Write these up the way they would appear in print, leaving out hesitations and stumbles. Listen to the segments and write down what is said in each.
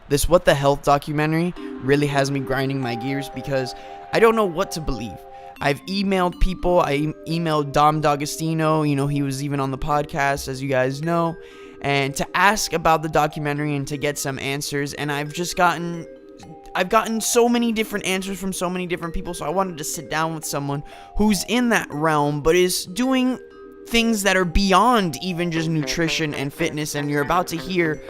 This What the Health documentary really has me grinding my gears because I don't know what to believe. I've emailed people. I emailed Dom D'Agostino. He was even on the podcast, as you guys know, and to ask about the documentary and to get some answers. And I've gotten so many different answers from so many different people. So I wanted to sit down with someone who's in that realm, but is doing things that are beyond even just nutrition and fitness. And you're about to hear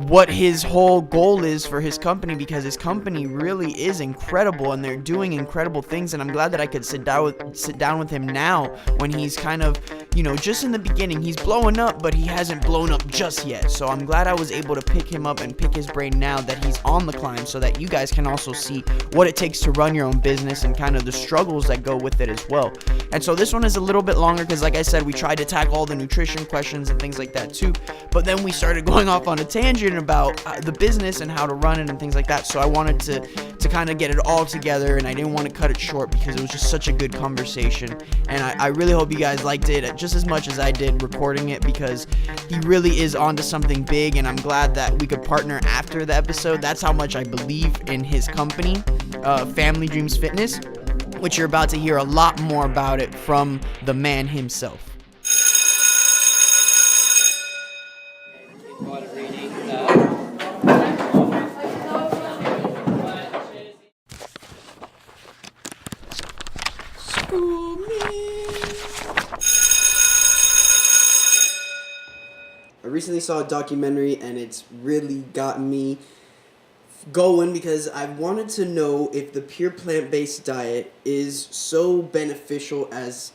what his whole goal is for his company, because his company really is incredible and they're doing incredible things. And I'm glad that I could sit down with him now when he's kind of, just in the beginning. He's blowing up, but he hasn't blown up just yet. So I'm glad I was able to pick him up and pick his brain now that he's on the climb, so that you guys can also see what it takes to run your own business and kind of the struggles that go with it as well. And so this one is a little bit longer because, like I said, we tried to tackle all the nutrition questions and things like that too, but then we started going off on a tangent about the business and how to run it and things like that. So I wanted to kind of get it all together, and I didn't want to cut it short because it was just such a good conversation. And I really hope you guys liked it just as much as I did recording it, because he really is onto something big, and I'm glad that we could partner after the episode. That's how much I believe in his company, Family Dreams Fitness, which you're about to hear a lot more about it from the man himself. I recently saw a documentary and it's really gotten me going, because I wanted to know if the pure plant-based diet is so beneficial as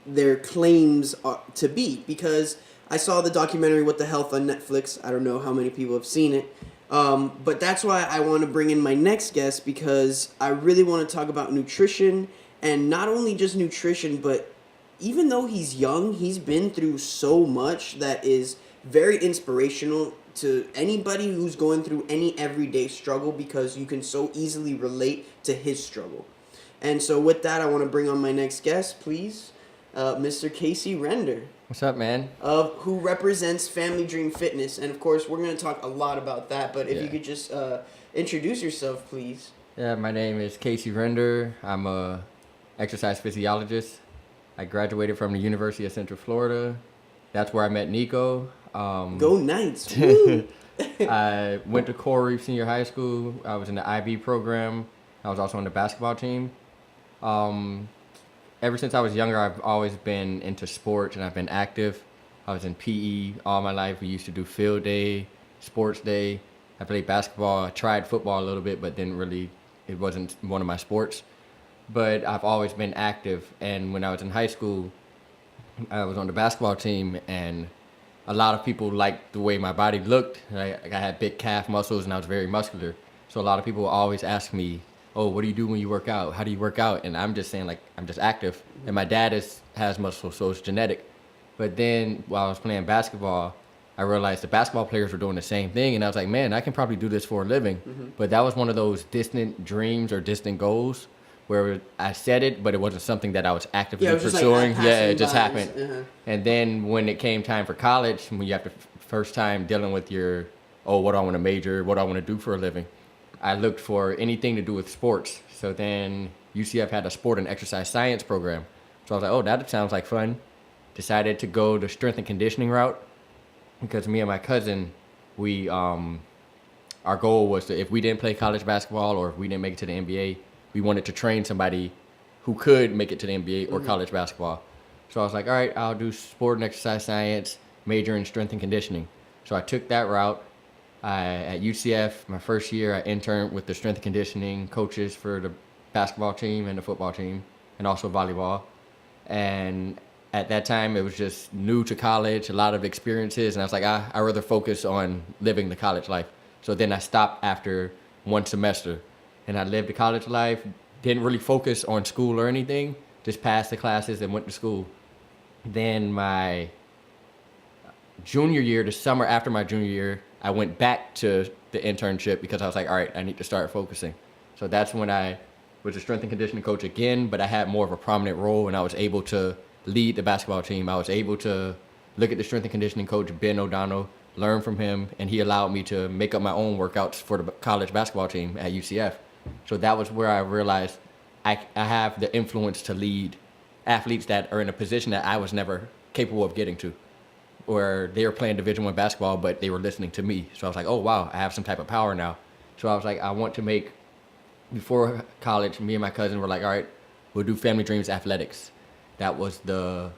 their claims are to be. Because I saw the documentary What the Health on Netflix. I don't know how many people have seen it. But that's why I want to bring in my next guest, because I really want to talk about nutrition, and not only just nutrition, but even though he's young, he's been through so much that is very inspirational to anybody who's going through any everyday struggle, because you can so easily relate to his struggle. And so with that, I want to bring on my next guest, please, Mr. Kasey Render. What's up, man? Who represents Family Dream Fitness. And of course, we're going to talk a lot about that, but if you could just introduce yourself, please. Yeah, my name is Kasey Render. I'm a exercise physiologist. I graduated from the University of Central Florida. That's where I met Nico. Go Knights! Woo! I went to Coral Reef Senior High School. I was in the IB program. I was also on the basketball team. Ever since I was younger, I've always been into sports and I've been active. I was in PE all my life. We used to do field day, sports day. I played basketball. I tried football a little bit, but it wasn't one of my sports. But I've always been active. And when I was in high school, I was on the basketball team, and a lot of people liked the way my body looked. I had big calf muscles and I was very muscular. So a lot of people always ask me, oh, what do you do when you work out? How do you work out? And I'm just saying, I'm just active. And my dad has muscles, so it's genetic. But then while I was playing basketball, I realized the basketball players were doing the same thing. And I was like, man, I can probably do this for a living. Mm-hmm. But that was one of those distant dreams or distant goals where I said it, but it wasn't something that I was actively pursuing. It just happened. Uh-huh. And then when it came time for college, when you have the first time dealing with what do I want to major, what do I want to do for a living, I looked for anything to do with sports. So then UCF had a sport and exercise science program. So I was like, oh, that sounds like fun. Decided to go the strength and conditioning route, because me and my cousin, our goal was if we didn't play college basketball or if we didn't make it to the NBA, we wanted to train somebody who could make it to the NBA or college basketball. So I was like, all right, I'll do sport and exercise science, major in strength and conditioning. So I took that route. At UCF, my first year, I interned with the strength and conditioning coaches for the basketball team and the football team, and also volleyball. And at that time, it was just new to college, a lot of experiences, and I was like, I'd rather focus on living the college life. So then I stopped after one semester. And I lived the college life, didn't really focus on school or anything, just passed the classes and went to school. Then my junior year, the summer after my junior year, I went back to the internship because I was like, all right, I need to start focusing. So that's when I was a strength and conditioning coach again, but I had more of a prominent role and I was able to lead the basketball team. I was able to look at the strength and conditioning coach, Ben O'Donnell, learn from him, and he allowed me to make up my own workouts for the college basketball team at UCF. So that was where I realized I have the influence to lead athletes that are in a position that I was never capable of getting to, where they were playing Division I basketball, but they were listening to me. So I was like, oh, wow, I have some type of power now. So I was like, I want to make, before college, me and my cousin were like, all right, we'll do Family Dreams Athletics. That was the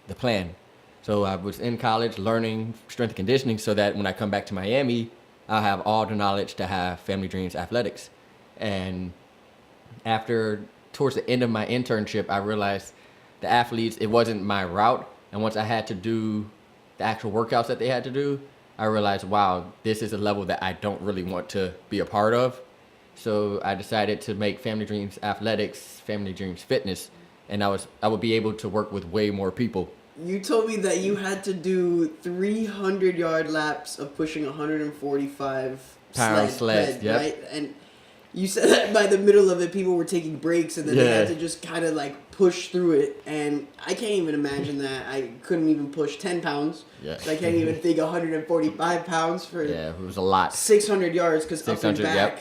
plan. So I was in college learning strength and conditioning so that when I come back to Miami, I'll have all the knowledge to have Family Dreams Athletics. And towards the end of my internship, I realized the athletes, it wasn't my route. And once I had to do the actual workouts that they had to do, I realized, wow, this is a level that I don't really want to be a part of. So I decided to make Family Dreams Athletics, Family Dreams Fitness, and I would be able to work with way more people. You told me that you had to do 300-yard laps of pushing 145 sleds, yep. right? And you said that by the middle of it, people were taking breaks, and then they had to just kind of like push through it. And I can't even imagine that. I couldn't even push 10 pounds. Yeah. So I can't even think 145 pounds for it was a lot. 600 yards, because up and back. Yep.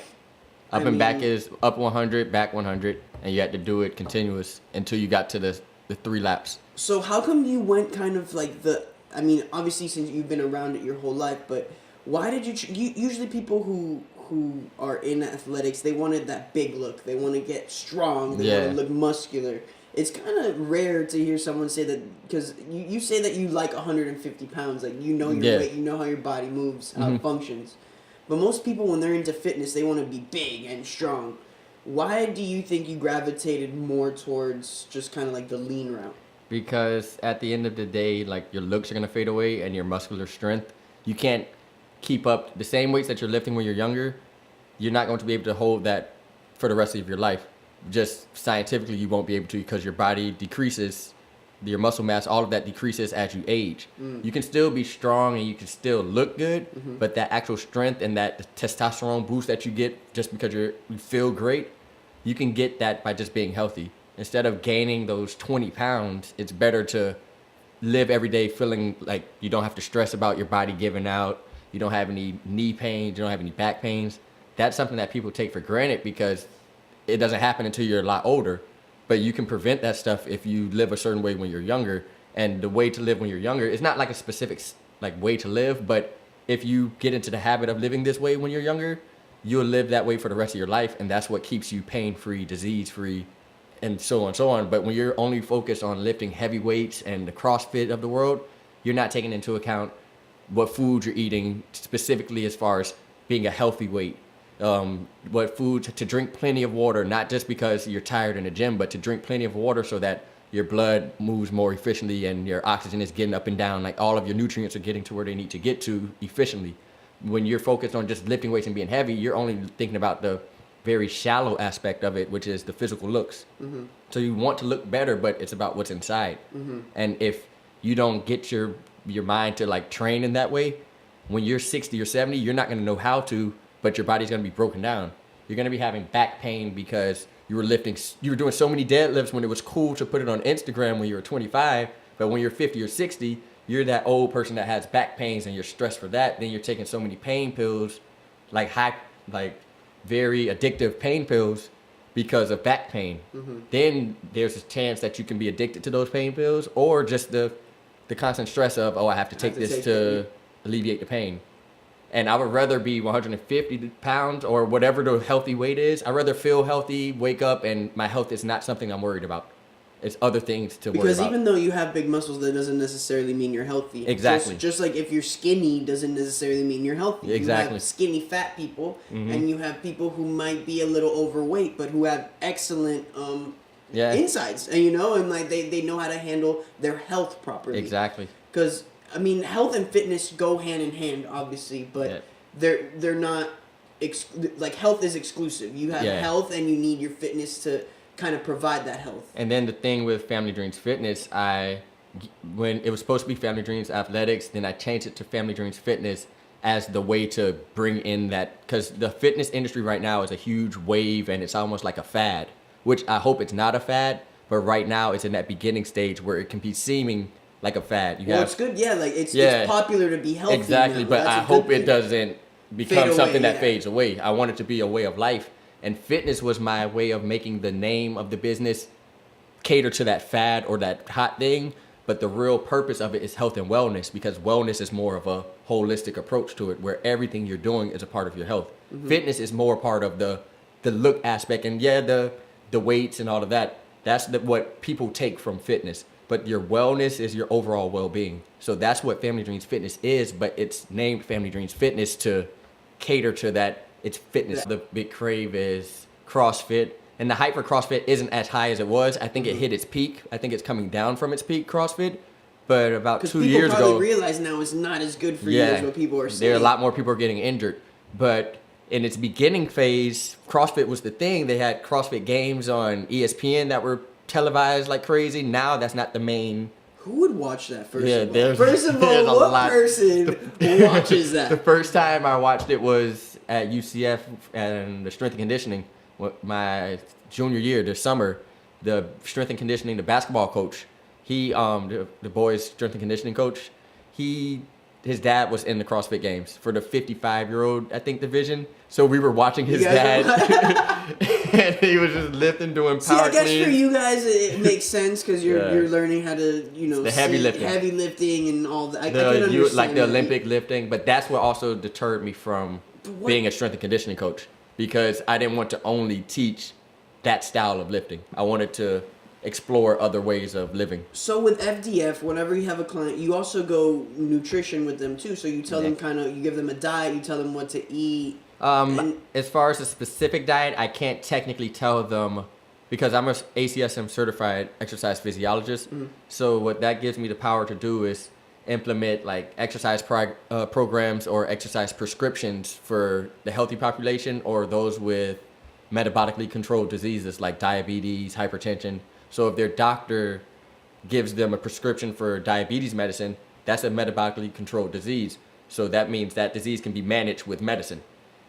Up and back is up 100, back 100, and you had to do it continuous until you got to the 3 laps. So how come you went kind of like I mean, obviously since you've been around it your whole life, but why did you usually people who are in athletics, they wanted that big look. They want to get strong. They want to look muscular. It's kind of rare to hear someone say that, because you say that you like 150 pounds. Like, you know your weight, you know how your body moves, how it functions. But most people, when they're into fitness, they want to be big and strong. Why do you think you gravitated more towards just kind of like the lean route? Because at the end of the day, like, your looks are going to fade away and your muscular strength. You can't keep up the same weights that you're lifting when you're younger. You're not going to be able to hold that for the rest of your life. Just scientifically, you won't be able to, because your body decreases, your muscle mass, all of that decreases as you age. You can still be strong and you can still look good, but that actual strength and that testosterone boost that you get just because you feel great, you can get that by just being healthy. Instead of gaining those 20 pounds, it's better to live every day feeling like you don't have to stress about your body giving out. You don't have any knee pains. You don't have any back pains. That's something that people take for granted because it doesn't happen until you're a lot older. But you can prevent that stuff if you live a certain way when you're younger. And the way to live when you're younger is not like a specific like way to live, but if you get into the habit of living this way when you're younger, you'll live that way for the rest of your life, and that's what keeps you pain-free, disease-free, and so on and so on. But when you're only focused on lifting heavy weights and the CrossFit of the world, you're not taking into account what foods you're eating, specifically as far as being a healthy weight. What food to drink plenty of water, not just because you're tired in the gym, but to drink plenty of water so that your blood moves more efficiently and your oxygen is getting up and down, like all of your nutrients are getting to where they need to get to efficiently. When you're focused on just lifting weights and being heavy, you're only thinking about the very shallow aspect of it, which is the physical looks. So you want to look better, but it's about what's inside. And if you don't get your mind to like train in that way, when you're 60 or 70, you're not going to know how to, but your body's going to be broken down. You're going to be having back pain because you were doing so many deadlifts when it was cool to put it on Instagram when you were 25, but when you're 50 or 60, you're that old person that has back pains and you're stressed for that. Then you're taking so many pain pills, like very addictive pain pills because of back pain. Then there's a chance that you can be addicted to those pain pills, or just the constant stress of, I have to take this to alleviate the pain. And I would rather be 150 pounds or whatever the healthy weight is. I'd rather feel healthy, wake up, and my health is not something I'm worried about. It's other things to worry about. Because even though you have big muscles, that doesn't necessarily mean you're healthy. Exactly. Just like if you're skinny doesn't necessarily mean you're healthy. Exactly. You have skinny fat people, and you have people who might be a little overweight, but who have excellent insides, and like they know how to handle their health properly. Exactly. Because I mean, health and fitness go hand in hand, obviously, but they're not like health is exclusive. You have health, and you need your fitness to kind of provide that health. And then the thing with Family Dreams Fitness, when it was supposed to be Family Dreams Athletics, then I changed it to Family Dreams Fitness as the way to bring in that, because the fitness industry right now is a huge wave and it's almost like a fad, which I hope it's not a fad, but right now it's in that beginning stage where it can be seeming like a fad. Well, it's good. Yeah, like it's popular to be healthy. Exactly, now. but That's I a hope good it thing. doesn't become something that yeah. fades away. I want it to be a way of life, and fitness was my way of making the name of the business cater to that fad or that hot thing. But the real purpose of it is health and wellness, because wellness is more of a holistic approach to it, where everything you're doing is a part of your health. Fitness is more part of the look aspect, and the weights and all of that. That's what people take from fitness. But your wellness is your overall well-being. So that's what Family Dreams Fitness is, but it's named Family Dreams Fitness to cater to that. It's fitness. The big crave is CrossFit. And the hype for CrossFit isn't as high as it was. I think it hit its peak. I think it's coming down from its peak, CrossFit. But about 2 years ago... People probably realize now it's not as good for you as what people are saying. There are a lot more people are getting injured. But in its beginning phase, CrossFit was the thing. They had CrossFit games on ESPN that were televised like crazy. Now that's not the main... Who would watch that, first of all? There's What person watches that? The first time I watched it was at UCF and the strength and conditioning. My junior year, this summer, the strength and conditioning, the basketball coach, the boys' strength and conditioning coach, his dad was in the CrossFit games for the 55-year-old, I think, division. So we were watching his dad, and he was just lifting, doing power I guess cleans. for you guys it makes sense because you're learning how to, the heavy lifting and all that. I can understand like the that. Olympic lifting, but that's what also deterred me from being a strength and conditioning coach, because I didn't want to only teach that style of lifting. I wanted to explore other ways of living. So with FDF, whenever you have a client, you also go nutrition with them too. So you tell them you give them a diet, you tell them what to eat. As far as a specific diet, I can't technically tell them, because I'm a ACSM certified exercise physiologist. So what that gives me the power to do is implement like exercise programs or exercise prescriptions for the healthy population or those with metabolically controlled diseases like diabetes, hypertension. So if their doctor gives them a prescription for diabetes medicine, that's a metabolically controlled disease. So that means that disease can be managed with medicine.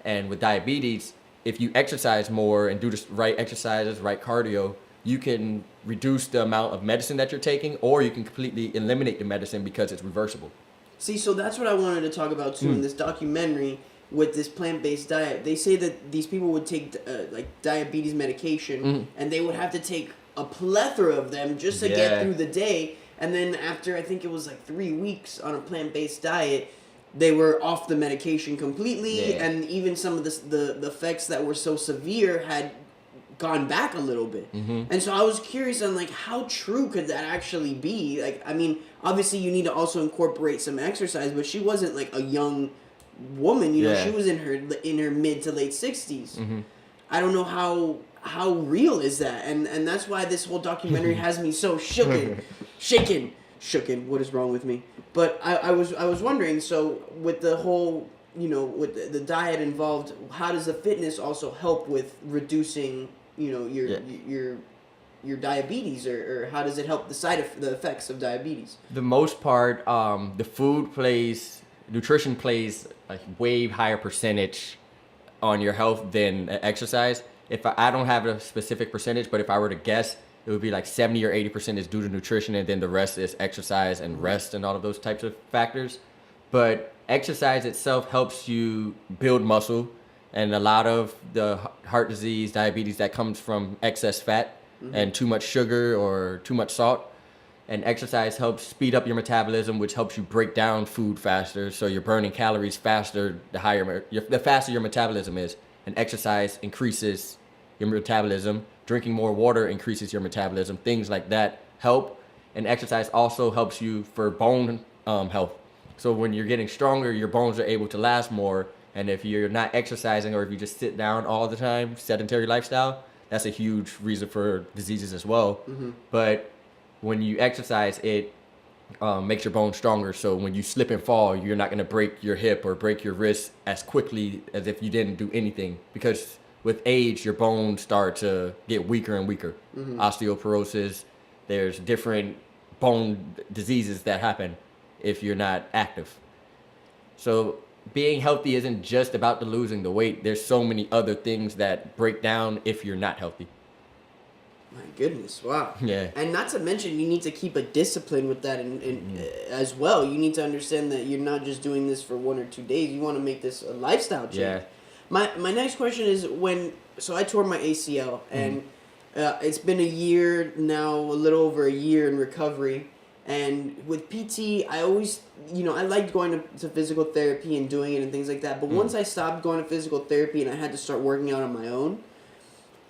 And with diabetes, if you exercise more and do the right exercises, right cardio, you can reduce the amount of medicine that you're taking, or you can completely eliminate the medicine because it's reversible. See, so that's what I wanted to talk about too in this documentary with this plant-based diet. They say that these people would take like diabetes medication and they would have to take a plethora of them just to get through the day. And then after, I think it was like 3 weeks on a plant-based diet, they were off the medication completely, and even some of the effects that were so severe had gone back a little bit. And so I was curious on like how true could that actually be? Like, I mean, obviously you need to also incorporate some exercise, but she wasn't like a young woman, you know, she was in her mid to late 60s. I don't know how real is that, and that's why this whole documentary has me so shaken. What is wrong with me? But I was wondering, so with the whole, you know, with the diet involved, how does the fitness also help with reducing, you know, your diabetes, or how does it help the effects of diabetes? The most part, nutrition plays a way higher percentage on your health than exercise. If I don't have a specific percentage, but if I were to guess, it would be like 70 or 80% is due to nutrition, and then the rest is exercise and rest and all of those types of factors. But exercise itself helps you build muscle, and a lot of the heart disease, diabetes, that comes from excess fat and too much sugar or too much salt. And exercise helps speed up your metabolism, which helps you break down food faster, so you're burning calories faster the faster your metabolism is. And exercise increases your metabolism. Drinking more water increases your metabolism. Things like that help. And exercise also helps you for bone health. So when you're getting stronger, your bones are able to last more. And if you're not exercising, or if you just sit down all the time, sedentary lifestyle, that's a huge reason for diseases as well. But when you exercise, it makes your bones stronger. So when you slip and fall, you're not going to break your hip or break your wrist as quickly as if you didn't do anything. Because with age, your bones start to get weaker and weaker. Osteoporosis, there's different bone diseases that happen if you're not active. So being healthy isn't just about the losing the weight. There's so many other things that break down if you're not healthy. My goodness, wow. Yeah. And not to mention, you need to keep a discipline with that as well. You need to understand that you're not just doing this for 1 or 2 days. You want to make this a lifestyle change. Yeah. My next question is so I tore my ACL, and it's been a year now, a little over a year in recovery. And with PT, I always, I liked going to physical therapy and doing it and things like that. But once I stopped going to physical therapy and I had to start working out on my own,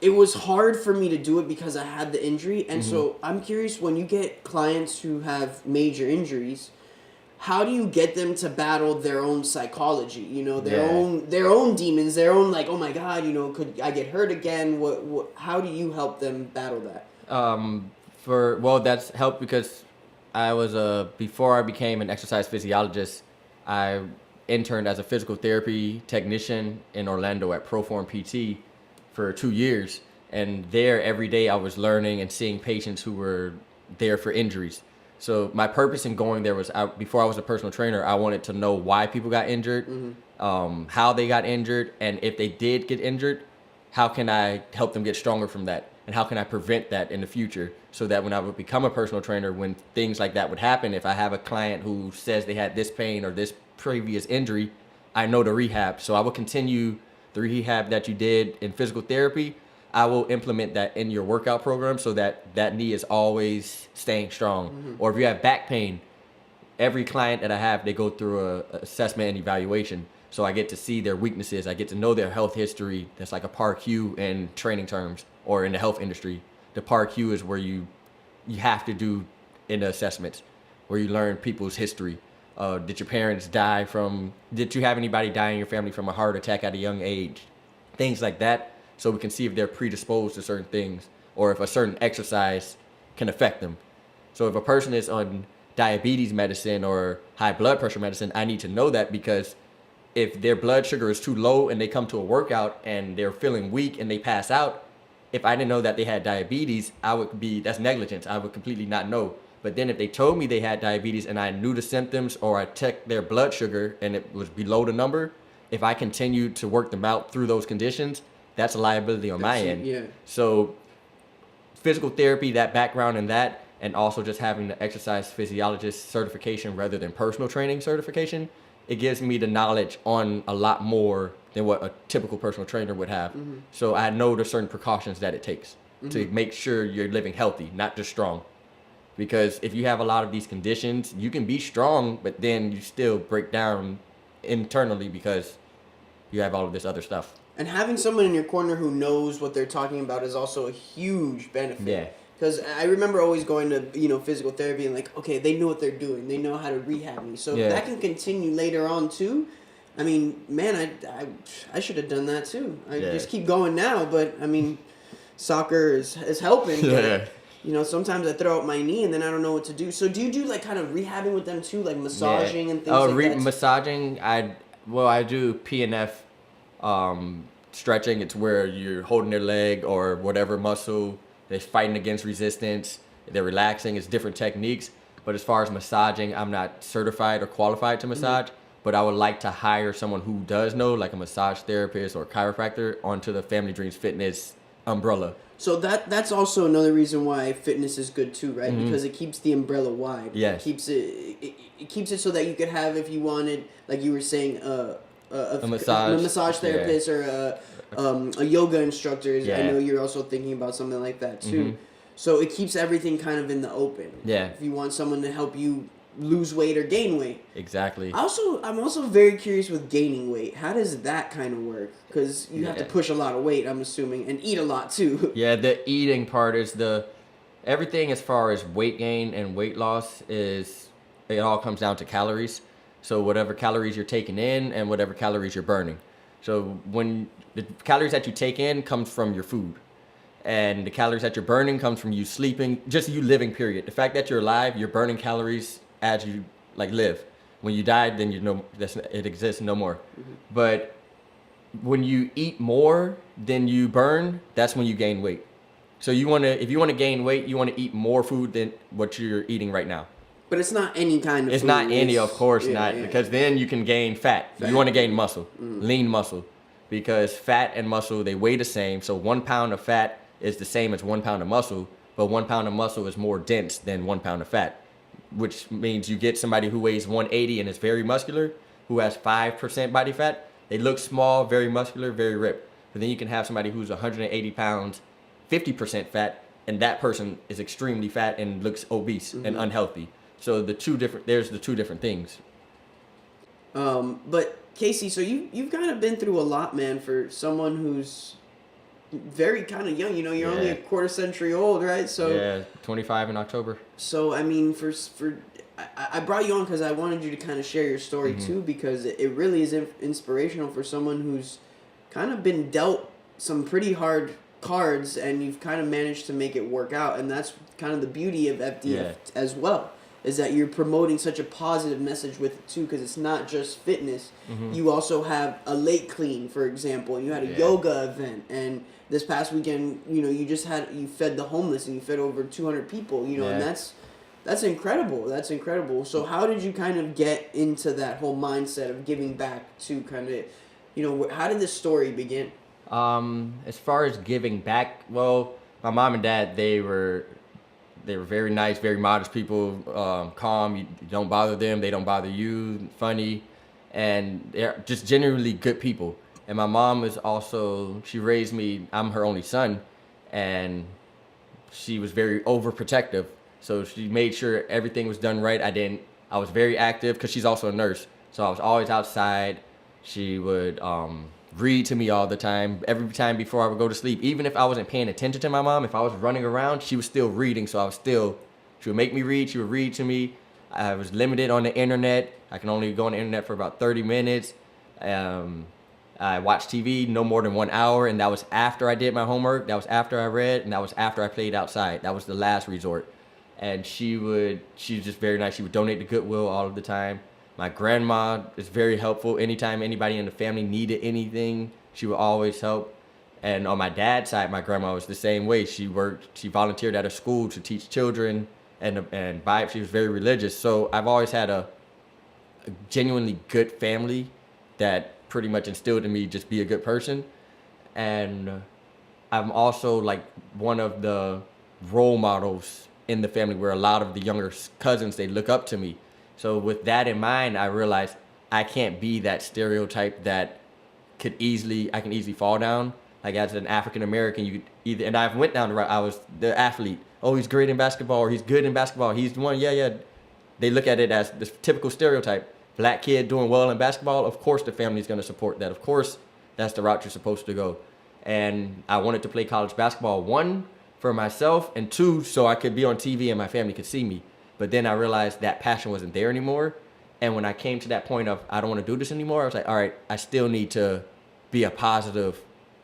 it was hard for me to do it because I had the injury. And so I'm curious, when you get clients who have major injuries, how do you get them to battle their own psychology, their own demons, their own like, oh my God, could I get hurt again? How do you help them battle that? That's helped because I was before I became an exercise physiologist, I interned as a physical therapy technician in Orlando at Proform PT for 2 years, and there every day I was learning and seeing patients who were there for injuries. So my purpose in going there was, before I was a personal trainer, I wanted to know why people got injured, how they got injured, and if they did get injured, how can I help them get stronger from that, and how can I prevent that in the future, so that when I would become a personal trainer, when things like that would happen, if I have a client who says they had this pain or this previous injury, I know the rehab. So I will continue the rehab that you did in physical therapy. I will implement that in your workout program so that that knee is always staying strong. Or if you have back pain, every client that I have, they go through a assessment and evaluation. So I get to see their weaknesses. I get to know their health history. That's like a PAR-Q in training terms or in the health industry. The PAR-Q is where you have to do in the assessments, where you learn people's history. Did your parents die did you have anybody die in your family from a heart attack at a young age? Things like that, so we can see if they're predisposed to certain things or if a certain exercise can affect them. So if a person is on diabetes medicine or high blood pressure medicine, I need to know that, because if their blood sugar is too low and they come to a workout and they're feeling weak and they pass out, if I didn't know that they had diabetes, that's negligence. I would completely not know. But then if they told me they had diabetes and I knew the symptoms, or I checked their blood sugar and it was below the number, if I continued to work them out through those conditions, that's a liability on my end. Yeah. So physical therapy, that background in that, and also just having the exercise physiologist certification rather than personal training certification, it gives me the knowledge on a lot more than what a typical personal trainer would have. So I know the certain precautions that it takes to make sure you're living healthy, not just strong. Because if you have a lot of these conditions, you can be strong, but then you still break down internally because you have all of this other stuff. And having someone in your corner who knows what they're talking about is also a huge benefit. Yeah. Because I remember always going to, physical therapy and like, okay, they know what they're doing. They know how to rehab me. So if that can continue later on too, I mean, man, I should have done that too. I just keep going now, but I mean, soccer is helping. But, sometimes I throw out my knee and then I don't know what to do. So do you do like kind of rehabbing with them too, like massaging and things like that? Massaging, I do PNF stretching. It's where you're holding their leg or whatever muscle. They're fighting against resistance. They're relaxing. It's different techniques. But as far as massaging, I'm not certified or qualified to massage. But I would like to hire someone who does know, like a massage therapist or chiropractor, onto the Family Dreams Fitness umbrella. So that's also another reason why fitness is good too, right? Because it keeps the umbrella wide. Yes. It keeps it so that you could have, if you wanted, like you were saying, a massage therapist or a yoga instructor. Yeah. I know you're also thinking about something like that too. So it keeps everything kind of in the open. Yeah. If you want someone to help you lose weight or gain weight. Exactly. I'm also very curious with gaining weight. How does that kind of work? Because you have to push a lot of weight, I'm assuming, and eat a lot too. Yeah, the eating part is everything as far as weight gain and weight loss it all comes down to calories. So whatever calories you're taking in and whatever calories you're burning. So when the calories that you take in comes from your food, and the calories that you're burning comes from you sleeping, just you living, period. The fact that you're alive, you're burning calories as you live. When you die, then it exists no more. But when you eat more than you burn, that's when you gain weight. So if you want to gain weight, you want to eat more food than what you're eating right now. But it's not any kind of It's food. not any, of course not, because then you can gain fat. You want to gain muscle, lean muscle, because fat and muscle, they weigh the same. So 1 pound of fat is the same as 1 pound of muscle, but 1 pound of muscle is more dense than 1 pound of fat, which means you get somebody who weighs 180 and is very muscular, who has 5% body fat. They look small, very muscular, very ripped. But then you can have somebody who's 180 pounds, 50% fat, and that person is extremely fat and looks obese and unhealthy. So there's the two different things. But Kasey, so you've kind of been through a lot, man, for someone who's very kind of young. You know, you're only a quarter century old, right? So yeah, 25 in October. So I mean, I brought you on because I wanted you to kind of share your story too, because it really is inspirational for someone who's kind of been dealt some pretty hard cards, and you've kind of managed to make it work out, and that's kind of the beauty of FDF as well. Is that you're promoting such a positive message with it too, because it's not just fitness. You also have a late clean, for example, and you had a yoga event, and this past weekend, you know, you fed the homeless, and you fed over 200 people, you know, and that's incredible. That's incredible. So how did you kind of get into that whole mindset of giving back to kind of, you know, how did this story begin? As far as giving back, well, my mom and dad, they were very nice, very modest people, calm. You don't bother them, they don't bother you, funny, and they're just genuinely good people. And my mom is also, she raised me, I'm her only son, and she was very overprotective. So she made sure everything was done right. I was very active because she's also a nurse. So I was always outside. She would read to me all the time. Every time before I would go to sleep, even if I wasn't paying attention to my mom, if I was running around, she was still reading. So she would make me read. She would read to me. I was limited on the internet. I can only go on the internet for about 30 minutes. I watched TV no more than 1 hour, and that was after I did my homework. That was after I read, and that was after I played outside. That was the last resort. And she was just very nice. She would donate to Goodwill all of the time. My grandma is very helpful. Anytime anybody in the family needed anything, she would always help. And on my dad's side, my grandma was the same way. She volunteered at a school to teach children, and she was very religious. So I've always had a genuinely good family that pretty much instilled in me just be a good person. And I'm also like one of the role models in the family where a lot of the younger cousins, they look up to me. So with that in mind, I realized I can't be that stereotype that I can easily fall down. Like as an African American, you could either, and I went down the route, I was the athlete. Oh, he's great in basketball, or he's good in basketball. He's the one, They look at it as the typical stereotype. Black kid doing well in basketball, of course the family's gonna support that. Of course, that's the route you're supposed to go. And I wanted to play college basketball, 1, for myself, and 2, so I could be on TV and my family could see me. But then I realized that passion wasn't there anymore. And when I came to that point of, I don't want to do this anymore, I was like, all right, I still need to be a positive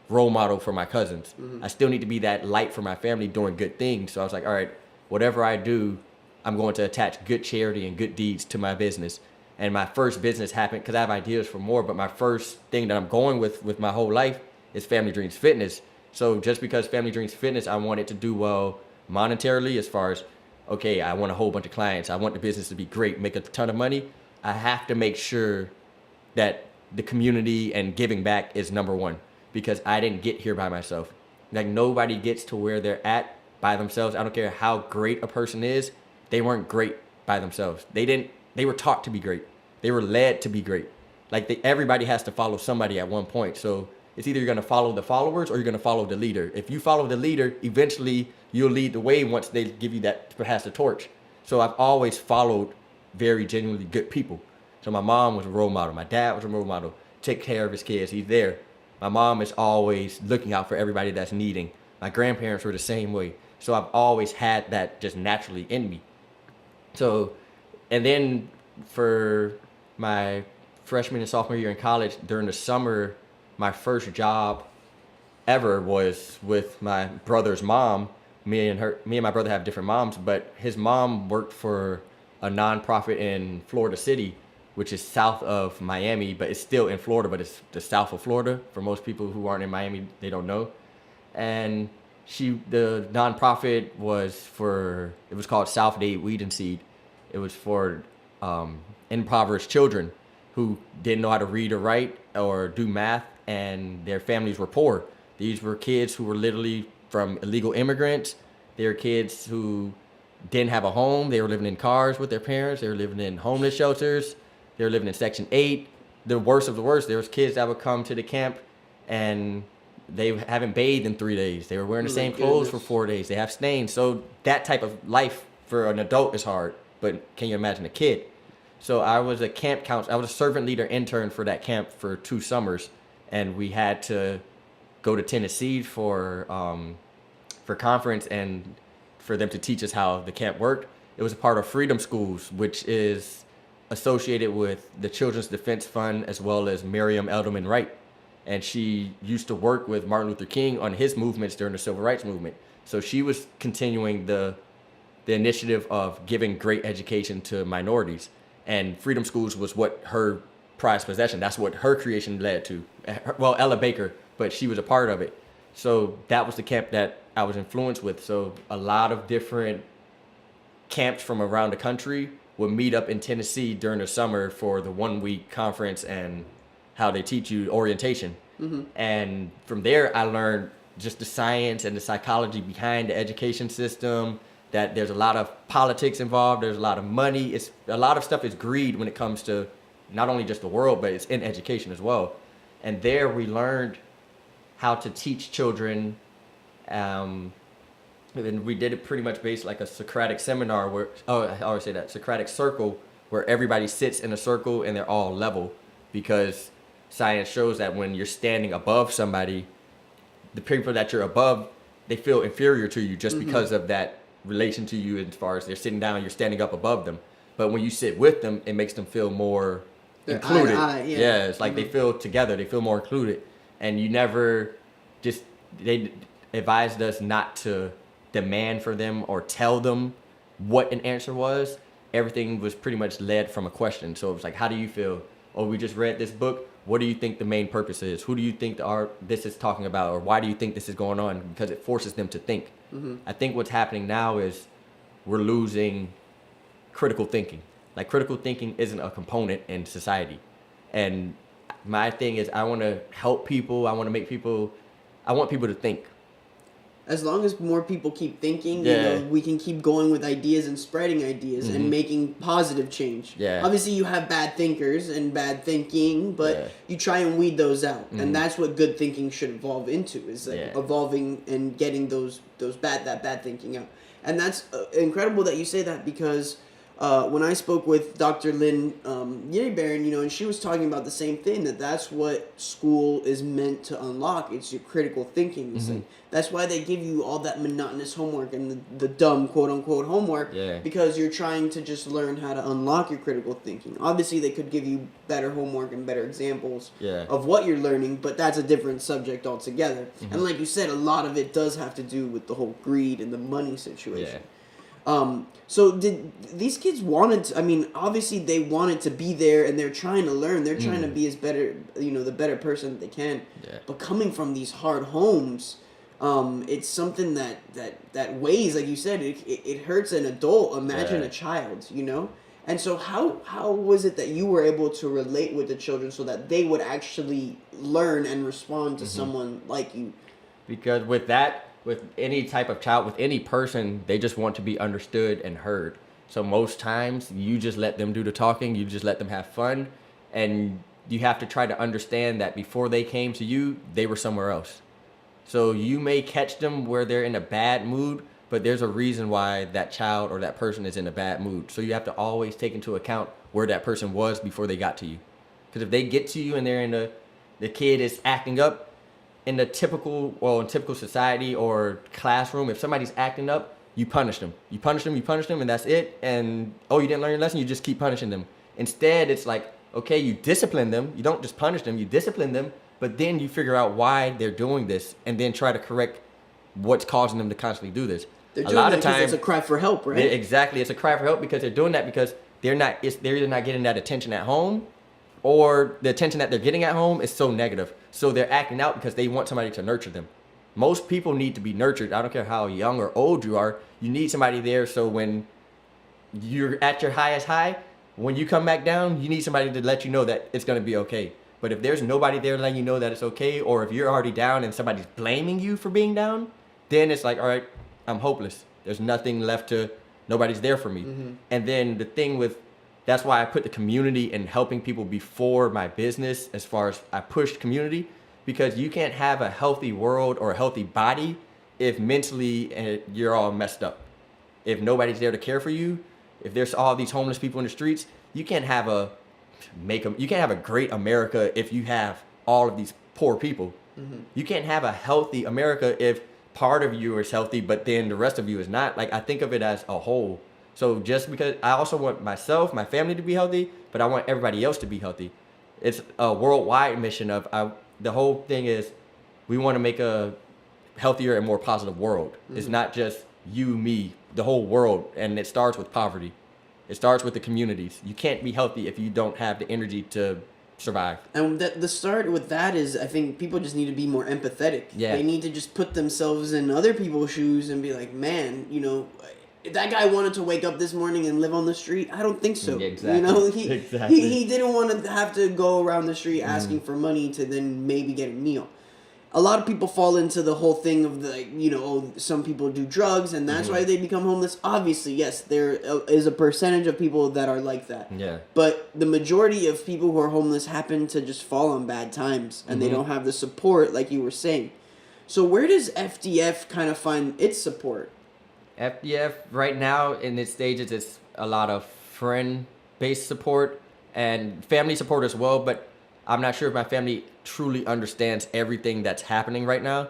role model for my cousins. I still need to be that light for my family doing good things. So I was like, all right, whatever I do, I'm going to attach good charity and good deeds to my business. And my first business happened, because I have ideas for more, but my first thing that I'm going with my whole life is Family Dreams Fitness. So just because Family Dreams Fitness, I want it to do well monetarily, as far as, okay, I want a whole bunch of clients, I want the business to be great, make a ton of money. I have to make sure that the community and giving back is number one, because I didn't get here by myself. Like, nobody gets to where they're at by themselves. I don't care how great a person is. They weren't great by themselves. They were taught to be great. They were led to be great. Like, everybody has to follow somebody at one point. So it's either you're going to follow the followers or you're going to follow the leader. If you follow the leader, eventually you'll lead the way once they give you that to pass the torch. So I've always followed very genuinely good people. So my mom was a role model. My dad was a role model. Take care of his kids. He's there. My mom is always looking out for everybody that's needing. My grandparents were the same way. So I've always had that just naturally in me. So, and then for my freshman and sophomore year in college, during the summer, my first job ever was with my brother's mom. Me and my brother have different moms, but his mom worked for a nonprofit in Florida City, which is south of Miami, but it's still in Florida, but it's the south of Florida. For most people who aren't in Miami, they don't know. And the nonprofit was called South Dade Weed and Seed. It was for impoverished children who didn't know how to read or write or do math, and their families were poor. These were kids who were literally from illegal immigrants. There were kids who didn't have a home. They were living in cars with their parents. They were living in homeless shelters. They were living in Section 8. The worst of the worst, there was kids that would come to the camp and they haven't bathed in 3 days. They were wearing the same clothes for 4 days. They have stains. So that type of life for an adult is hard. But can you imagine a kid? So I was a camp counselor. I was a servant leader intern for that camp for 2 summers. And we had to go to Tennessee for conference and for them to teach us how the camp worked. It was a part of Freedom Schools, which is associated with the Children's Defense Fund as well as Miriam Edelman Wright. And she used to work with Martin Luther King on his movements during the Civil Rights Movement. So she was continuing the initiative of giving great education to minorities. And Freedom Schools was what her prized possession. That's what her creation led to. Well, Ella Baker, but she was a part of it. So that was the camp that I was influenced with. So a lot of different camps from around the country would meet up in Tennessee during the summer for the 1-week conference and how they teach you orientation. Mm-hmm. And from there, I learned just the science and the psychology behind the education system, that there's a lot of politics involved. There's a lot of money. It's a lot of stuff is greed when it comes to not only just the world, but it's in education as well. And there we learned how to teach children. And we did it pretty much based like a Socratic seminar where, I always say that, Socratic circle, where everybody sits in a circle and they're all level, because science shows that when you're standing above somebody, the people that you're above, they feel inferior to you just because of that relation to you as far as they're sitting down, you're standing up above them. But when you sit with them, it makes them feel more included. Yeah, it's like they feel together, they feel more included. And you never just, they advised us not to demand for them or tell them what an answer was. Everything was pretty much led from a question. So it was like, how do you feel? Oh, we just read this book. What do you think the main purpose is? Who do you think this is talking about? Or why do you think this is going on? Because it forces them to think. Mm-hmm. I think what's happening now is we're losing critical thinking. Like, critical thinking isn't a component in society. And my thing is, I want to help people. I want people to think. As long as more people keep thinking, you know, we can keep going with ideas and spreading ideas and making positive change. Yeah. Obviously, you have bad thinkers and bad thinking, but you try and weed those out. And that's what good thinking should evolve into, is like evolving and getting that bad thinking out. And that's incredible that you say that, because when I spoke with Dr. Lynn Yeabaron, and she was talking about the same thing, that's what school is meant to unlock. It's your critical thinking. Like, that's why they give you all that monotonous homework and the dumb quote-unquote homework, because you're trying to just learn how to unlock your critical thinking. Obviously, they could give you better homework and better examples of what you're learning, but that's a different subject altogether. And like you said, a lot of it does have to do with the whole greed and the money situation. So did these kids obviously they wanted to be there and they're trying to learn. They're trying to be as better, the better person that they can. Yeah. But coming from these hard homes, it's something that weighs, like you said, it hurts an adult. Imagine a child, And so how was it that you were able to relate with the children so that they would actually learn and respond to someone like you? Because with any type of child, with any person, they just want to be understood and heard. So most times, you just let them do the talking, you just let them have fun, and you have to try to understand that before they came to you, they were somewhere else. So you may catch them where they're in a bad mood, but there's a reason why that child or that person is in a bad mood. So you have to always take into account where that person was before they got to you. Because if they get to you and they're in the kid is acting up, in typical society or classroom, if somebody's acting up, you punish them. You punish them, and that's it. And, you didn't learn your lesson, you just keep punishing them. Instead, it's like, okay, you discipline them. You don't just punish them, you discipline them, but then you figure out why they're doing this and then try to correct what's causing them to constantly do this. They're doing that because it's a cry for help, right? Exactly, it's a cry for help because they're doing that because they're either not getting that attention at home, or the attention that they're getting at home is so negative. So they're acting out because they want somebody to nurture them. Most people need to be nurtured. I don't care how young or old you are. You need somebody there so when you're at your highest high, when you come back down, you need somebody to let you know that it's going to be okay. But if there's nobody there letting you know that it's okay, or if you're already down and somebody's blaming you for being down, then it's like, all right, I'm hopeless. There's nothing left nobody's there for me. And then the thing that's why I put the community and helping people before my business, as far as I pushed community, because you can't have a healthy world or a healthy body if mentally you're all messed up. If nobody's there to care for you, if there's all these homeless people in the streets, you can't have a great America if you have all of these poor people. You can't have a healthy America if part of you is healthy, but then the rest of you is not. Like, I think of it as a whole. So just because I also want myself, my family to be healthy, but I want everybody else to be healthy. It's a worldwide mission the whole thing is we want to make a healthier and more positive world. It's not just you, me, the whole world. And it starts with poverty. It starts with the communities. You can't be healthy if you don't have the energy to survive. And the start with that is, I think people just need to be more empathetic. Yeah. They need to just put themselves in other people's shoes and be like, man, if that guy wanted to wake up this morning and live on the street, I don't think so. Yeah, exactly. He didn't want to have to go around the street asking for money to then maybe get a meal. A lot of people fall into the whole thing of some people do drugs and that's why they become homeless. Obviously, yes, there is a percentage of people that are like that. Yeah. But the majority of people who are homeless happen to just fall on bad times and they don't have the support, like you were saying. So where does FDF kind of find its support? FDF right now in its stages, it's a lot of friend-based support and family support as well, but I'm not sure if my family truly understands everything that's happening right now,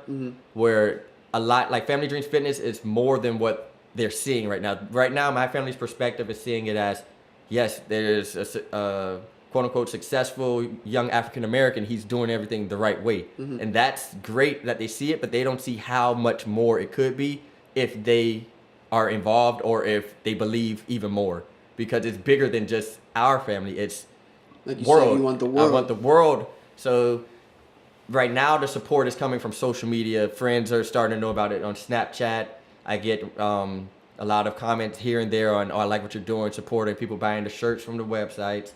where a lot, like Family Dreams Fitness is more than what they're seeing right now. Right now, my family's perspective is seeing it as, yes, there's a quote-unquote successful young African-American. He's doing everything the right way. And that's great that they see it, but they don't see how much more it could be if they are involved or if they believe even more, because it's bigger than just our family. It's like you world. Said, you want the world. I want the world. So right now the support is coming from social media. Friends are starting to know about it on Snapchat. I get a lot of comments here and there on, oh, I like what you're doing, supporting people buying the shirts from the websites.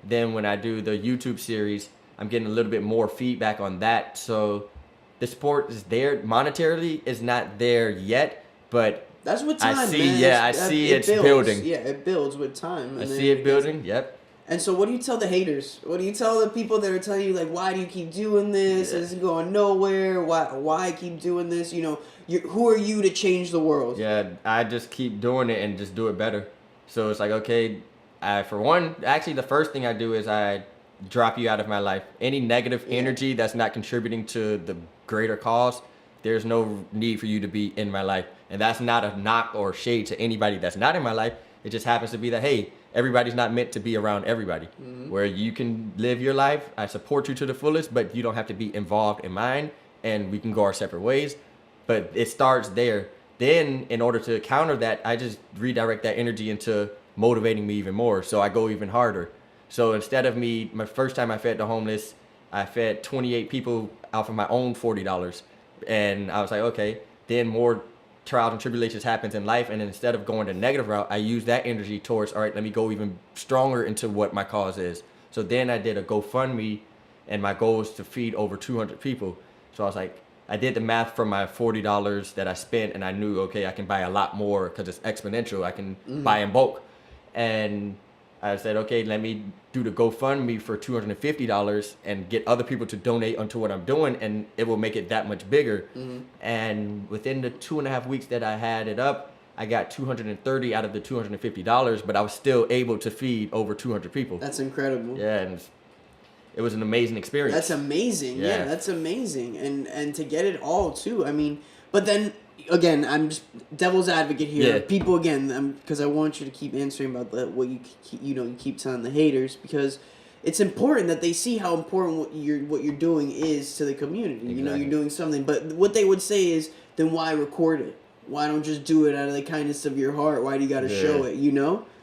Then when I do the YouTube series, I'm getting a little bit more feedback on that. So the support is there. Monetarily is not there yet, but that's what time, I see. Man. Yeah, I see it's builds. building. Yeah, it builds with time. I see it building. Yep. And so what do you tell the haters? What do you tell the people that are telling you, like, why do you keep doing this? Yeah. It's going nowhere. Why keep doing this? Who are you to change the world? Yeah, I just keep doing it and just do it better. So it's like, okay, for one, actually the first thing I do is I drop you out of my life. Any negative energy that's not contributing to the greater cause, there's no need for you to be in my life. And that's not a knock or shade to anybody that's not in my life. It just happens to be that, hey, everybody's not meant to be around everybody. Where you can live your life, I support you to the fullest, but you don't have to be involved in mine, and we can go our separate ways. But it starts there. Then, in order to counter that, I just redirect that energy into motivating me even more, so I go even harder. So instead of my first time I fed the homeless, I fed 28 people out of my own $40. And I was like, okay, then more trials and tribulations happens in life, and instead of going the negative route, I use that energy towards, all right, let me go even stronger into what my cause is. So then I did a GoFundMe, and my goal was to feed over 200 people. So I was like, I did the math from my $40 that I spent, and I knew, okay, I can buy a lot more because it's exponential. I can buy in bulk. And I said, okay, let me do the GoFundMe for $250 and get other people to donate onto what I'm doing, and it will make it that much bigger. And within the 2.5 weeks that I had it up, I got $230 out of the $250, but I was still able to feed over 200 people. That's incredible. Yeah, and it was an amazing experience. That's amazing. Yeah, that's amazing. And to get it all too. I mean, but then again, I'm just devil's advocate here. Yeah. People again, because I want you to keep answering about what you keep telling the haters, because it's important that they see how important what you're doing is to the community. Exactly. You're doing something. But what they would say is, then why record it? Why don't just do it out of the kindness of your heart? Why do you got to show it?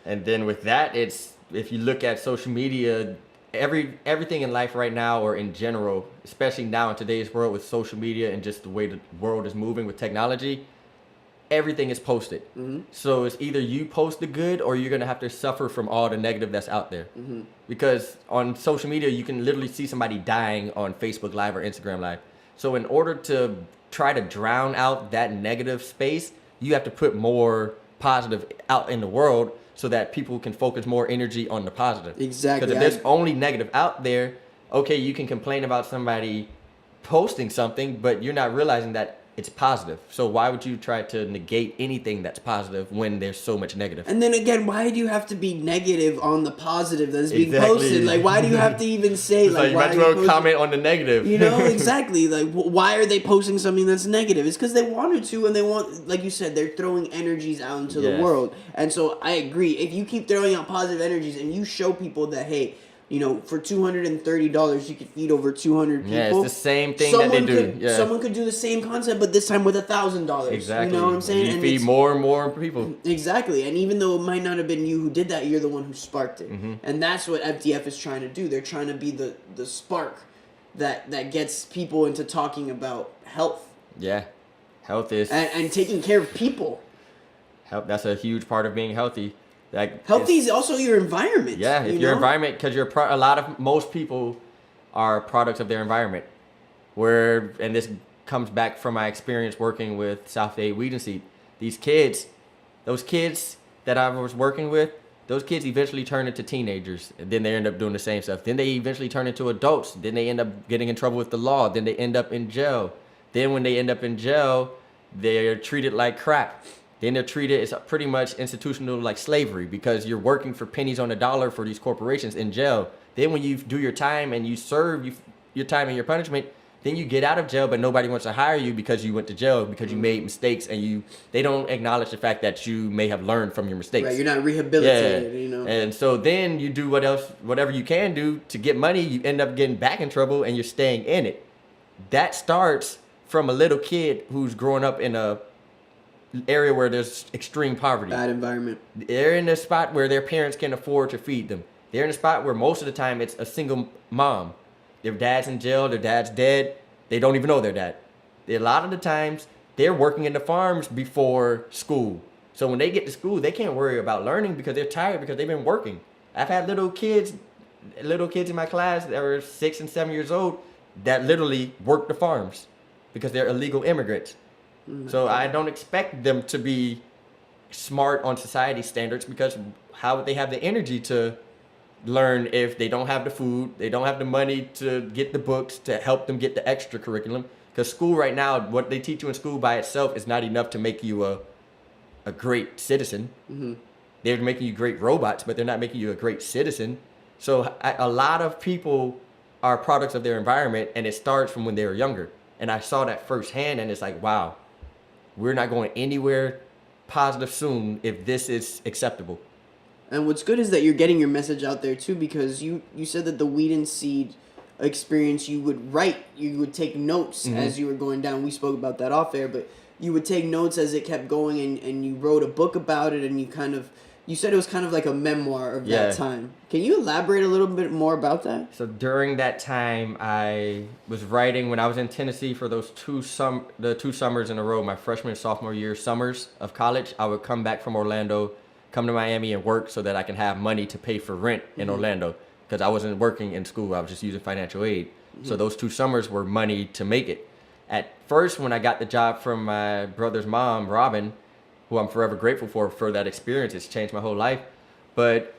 And then with that, it's, if you look at social media, everything in life right now, or in general, especially now in today's world with social media and just the way the world is moving with technology, everything is posted. So it's either you post the good, or you're going to have to suffer from all the negative that's out there. Because on social media, you can literally see somebody dying on Facebook Live or Instagram Live. So in order to try to drown out that negative space, you have to put more positive out in the world so that people can focus more energy on the positive. Exactly. Because if there's only negative out there, okay, you can complain about somebody posting something, but you're not realizing that it's positive. So why would you try to negate anything that's positive when there's so much negative? And then again, why do you have to be negative on the positive that's being Exactly. posted? Like, why do you have to even say, It's like you why might as are you well comment on the negative. You know, exactly. Like, why are they posting something that's negative? It's because they wanted to, and they want, like you said, they're throwing energies out into the world. And so I agree. If you keep throwing out positive energies and you show people that, hey, you know, for $230, you could feed over 200 people. Yeah, it's the same thing that they do. Someone could do the same concept, but this time with $1,000. Exactly. You know what I'm saying? You and feed more and more people. Exactly. And even though it might not have been you who did that, you're the one who sparked it. Mm-hmm. And that's what FDF is trying to do. They're trying to be the spark that gets people into talking about health. Yeah. Health is... And taking care of people. Health, that's a huge part of being healthy. Like, healthy is also your environment. Yeah, if your environment, because most people are products of their environment. And this comes back from my experience working with South Day Weed and Seed. Those kids that I was working with, those kids eventually turn into teenagers, and then they end up doing the same stuff. Then they eventually turn into adults. Then they end up getting in trouble with the law. Then they end up in jail. Then when they end up in jail, they're treated like crap. Then they're treated as pretty much institutional like slavery because you're working for pennies on the dollar for these corporations in jail. Then when you do your time and you serve your time and your punishment, then you get out of jail, but nobody wants to hire you because you went to jail because you made mistakes, and they don't acknowledge the fact that you may have learned from your mistakes. Right, you're not rehabilitated, you know. And so then you do whatever you can do to get money. You end up getting back in trouble, and you're staying in it. That starts from a little kid who's growing up in a area where there's extreme poverty. Bad environment. They're in a spot where their parents can afford to feed them. They're in a spot where most of the time it's a single mom. Their dad's in jail, their dad's dead. They don't even know their dad. A lot of the times they're working in the farms before school. So when they get to school, they can't worry about learning because they're tired because they've been working. I've had little kids in my class that were 6 and 7 years old that literally work the farms because they're illegal immigrants. So I don't expect them to be smart on society standards because how would they have the energy to learn if they don't have the food, they don't have the money to get the books to help them get the extra curriculum? Because school right now, what they teach you in school by itself is not enough to make you a great citizen. Mm-hmm. They're making you great robots, but they're not making you a great citizen. So a lot of people are products of their environment, and it starts from when they were younger. And I saw that firsthand, and it's like, wow, we're not going anywhere positive soon if this is acceptable. And what's good is that you're getting your message out there too, because you said that the weed and seed experience, you would take notes as you were going down. We spoke about that off air, but you would take notes as it kept going, and you wrote a book about it, and you said it was kind of like a memoir of that time. Can you elaborate a little bit more about that? So during that time, I was writing when I was in Tennessee for those two summers in a row, my freshman and sophomore year summers of college. I would come back from Orlando, come to Miami and work so that I can have money to pay for rent in Orlando because I wasn't working in school. I was just using financial aid. So those 2 summers were money to make it. At first, when I got the job from my brother's mom, Robin, who I'm forever grateful for that experience. It's changed my whole life. But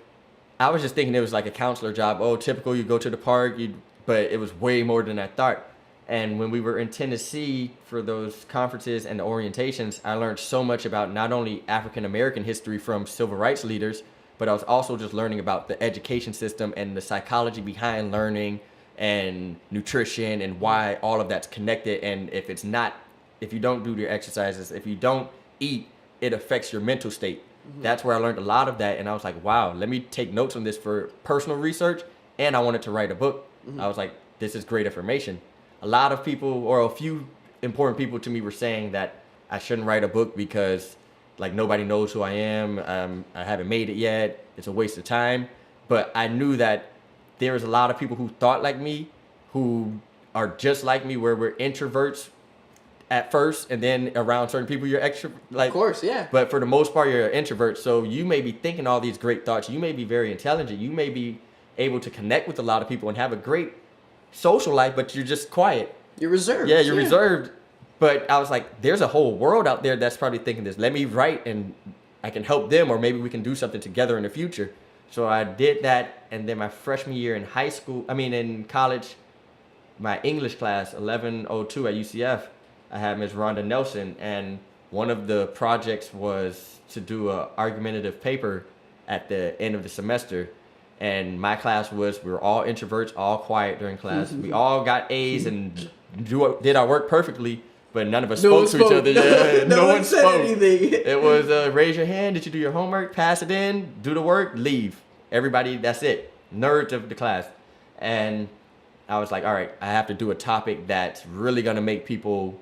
I was just thinking it was like a counselor job. Oh, typical, you go to the park, but it was way more than I thought. And when we were in Tennessee for those conferences and the orientations, I learned so much about not only African American history from civil rights leaders, but I was also just learning about the education system and the psychology behind learning and nutrition and why all of that's connected. And if you don't do your exercises, if you don't eat, it affects your mental state. That's where I learned a lot of that. And I was like, wow, let me take notes on this for personal research. And I wanted to write a book. I was like, this is great information. A lot of people, or a few important people to me, were saying that I shouldn't write a book because like nobody knows who I am. I haven't made it yet. It's a waste of time. But I knew that there was a lot of people who thought like me, who are just like me, where we're introverts at first, and then around certain people you're extra, like, of course, yeah. But for the most part, you're an introvert. So you may be thinking all these great thoughts. You may be very intelligent. You may be able to connect with a lot of people and have a great social life, but you're just quiet. You're reserved. Yeah, you're reserved. But I was like, there's a whole world out there that's probably thinking this. Let me write and I can help them, or maybe we can do something together in the future. So I did that, and then my freshman year in college, my English class, 1102 at UCF, I had Ms. Rhonda Nelson, and one of the projects was to do a argumentative paper at the end of the semester. And my class we were all introverts, all quiet during class. We all got A's and did our work perfectly, but none of us spoke to each other. Yeah, no one said anything. It was raise your hand. Did you do your homework? Pass it in. Do the work. Leave. Everybody. That's it. Nerds of the class. And I was like, all right, I have to do a topic that's really gonna make people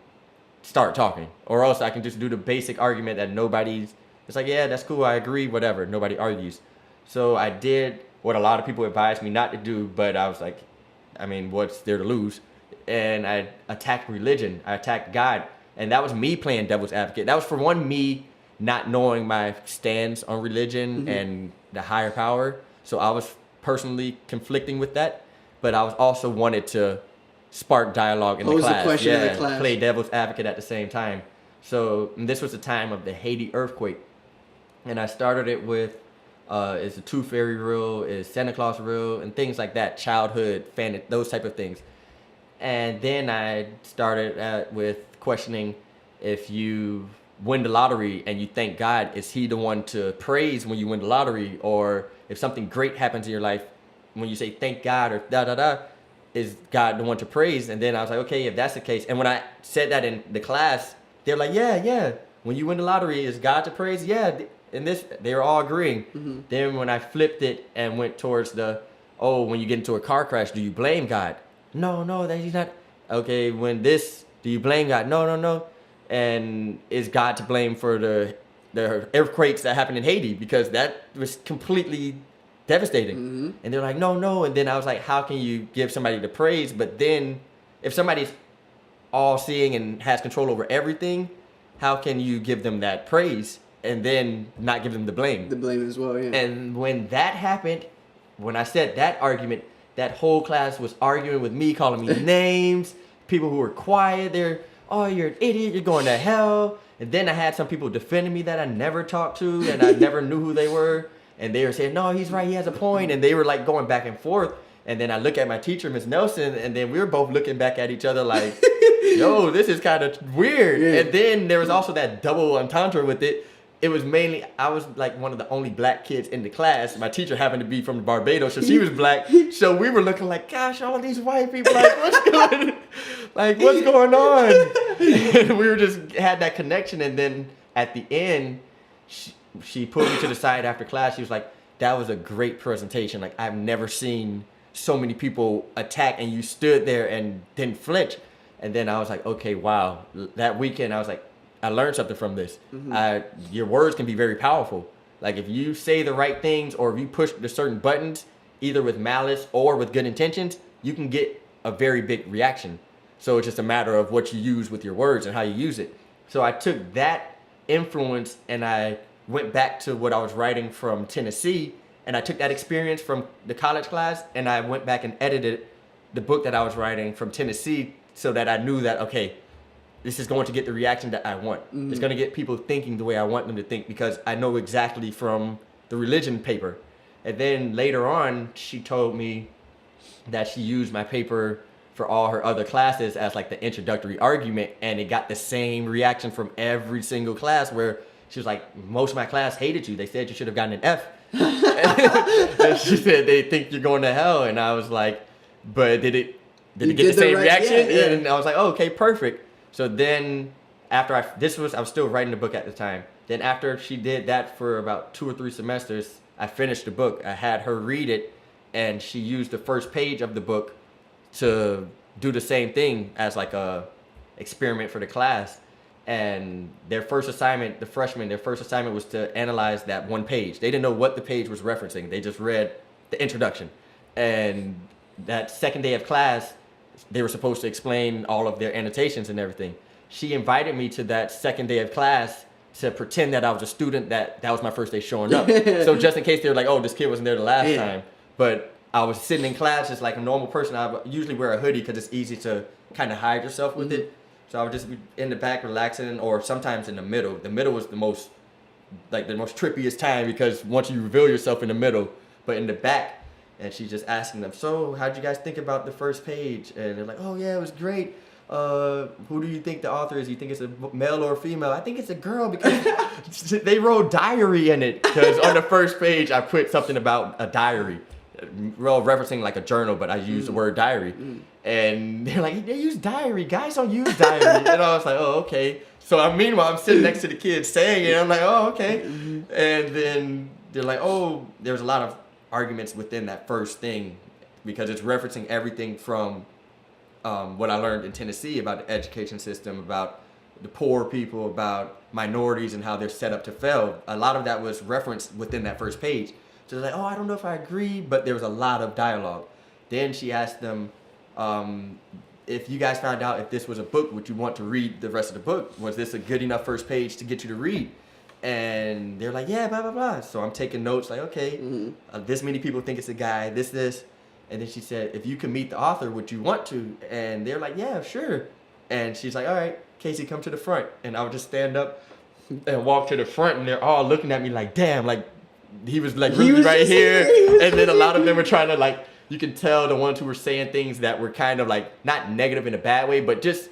start talking, or else I can just do the basic argument that nobody's. It's like, yeah, that's cool. I agree. Whatever. Nobody argues. So I did what a lot of people advised me not to do, but I was like, I mean, what's there to lose? And I attacked religion. I attacked God. And that was me playing devil's advocate. That was, for one, me not knowing my stance on religion and the higher power. So I was personally conflicting with that. But I was also wanted to spark dialogue in the class. Question in the class. Play devil's advocate at the same time. So this was the time of the Haiti earthquake. And I started it with, is the Tooth Fairy real? Is Santa Claus real? And things like that, childhood, those type of things. And then I started with questioning, if you win the lottery and you thank God, is he the one to praise when you win the lottery? Or if something great happens in your life, when you say thank God or da-da-da, is God the one to praise? And then I was like, okay, if that's the case. And when I said that in the class, they're like, yeah. When you win the lottery, is God to praise? Yeah. And they were all agreeing. Then when I flipped it and went towards when you get into a car crash, do you blame God? No, that he's not. Okay, do you blame God? No. And is God to blame for the earthquakes that happened in Haiti? Because that was completely devastating. And they're like, no. And then I was like, how can you give somebody the praise? But then if somebody's all seeing and has control over everything, how can you give them that praise and then not give them the blame? The blame as well, yeah. And when that happened, when I said that argument, that whole class was arguing with me, calling me names. People who were quiet, you're an idiot, you're going to hell. And then I had some people defending me that I never talked to and I never knew who they were. And they were saying, no, he's right, he has a point. And they were like going back and forth. And then I look at my teacher, Ms. Nelson, and then we were both looking back at each other like, yo, this is kind of weird. Yeah. And then there was also that double entendre with it. It was mainly, I was like one of the only black kids in the class. My teacher happened to be from Barbados, so she was black. So we were looking like, gosh, all these white people, like, what's going on? And we were just had that connection. And then at the end, she pulled me to the side after class. She was like, that was a great presentation. Like, I've never seen so many people attack, and you stood there and didn't flinch. And then I was like, okay, wow. That weekend, I was like, I learned something from this. Your words can be very powerful. Like, if you say the right things, or if you push the certain buttons, either with malice or with good intentions, you can get a very big reaction. So it's just a matter of what you use with your words and how you use it. So I took that influence and I went back to what I was writing from Tennessee, and I took that experience from the college class and I went back and edited the book that I was writing from Tennessee, so that I knew that, okay, this is going to get the reaction that I want. It's going to get people thinking the way I want them to think, because I know exactly from the religion paper. And then later on, she told me that she used my paper for all her other classes as like the introductory argument, and it got the same reaction from every single class, where she was like, most of my class hated you. They said you should have gotten an F. And she said they think you're going to hell. And I was like, but did it get the same reaction? Yeah. And I was like, oh, okay, perfect. So then after I was still writing the book at the time. Then after she did that for about 2 or 3 semesters, I finished the book. I had her read it, and she used the first page of the book to do the same thing as like a experiment for the class. And their first assignment, the freshmen, was to analyze that one page. They didn't know what the page was referencing. They just read the introduction. And that second day of class, they were supposed to explain all of their annotations and everything. She invited me to that second day of class to pretend that I was a student, that was my first day showing up. So just in case they were like, oh, this kid wasn't there the last time. But I was sitting in class just like a normal person. I would usually wear a hoodie because it's easy to kind of hide yourself with it. So I would just be in the back relaxing, or sometimes in the middle. The middle was the most trippiest time because once you reveal yourself in the middle, but in the back, and she's just asking them, so how'd you guys think about the first page? And they're like, oh yeah, it was great. Who do you think the author is? You think it's a male or a female? I think it's a girl because they wrote diary in it. Because on the first page, I put something about a diary. Well, referencing like a journal, but I used the word diary. And they're like, they use diary. Guys don't use diary. And I was like, oh, okay. So meanwhile, I'm sitting next to the kids saying it. I'm like, oh, okay. And then they're like, oh, there's a lot of arguments within that first thing because it's referencing everything from what I learned in Tennessee about the education system, about the poor people, about minorities and how they're set up to fail. A lot of that was referenced within that first page. So they're like, oh, I don't know if I agree, but there was a lot of dialogue. Then she asked them, if you guys found out if this was a book, would you want to read the rest of the book? Was this a good enough first page to get you to read? And they're like, yeah, blah, blah, blah. So I'm taking notes like, okay, this many people think it's a guy, this. And then she said, if you can meet the author, would you want to? And they're like, yeah, sure. And she's like, all right, Kasey, come to the front. And I would just stand up and walk to the front, and they're all looking at me like, damn, like he was like really right here. And then a lot of them were trying to like, you can tell the ones who were saying things that were kind of like not negative in a bad way, but just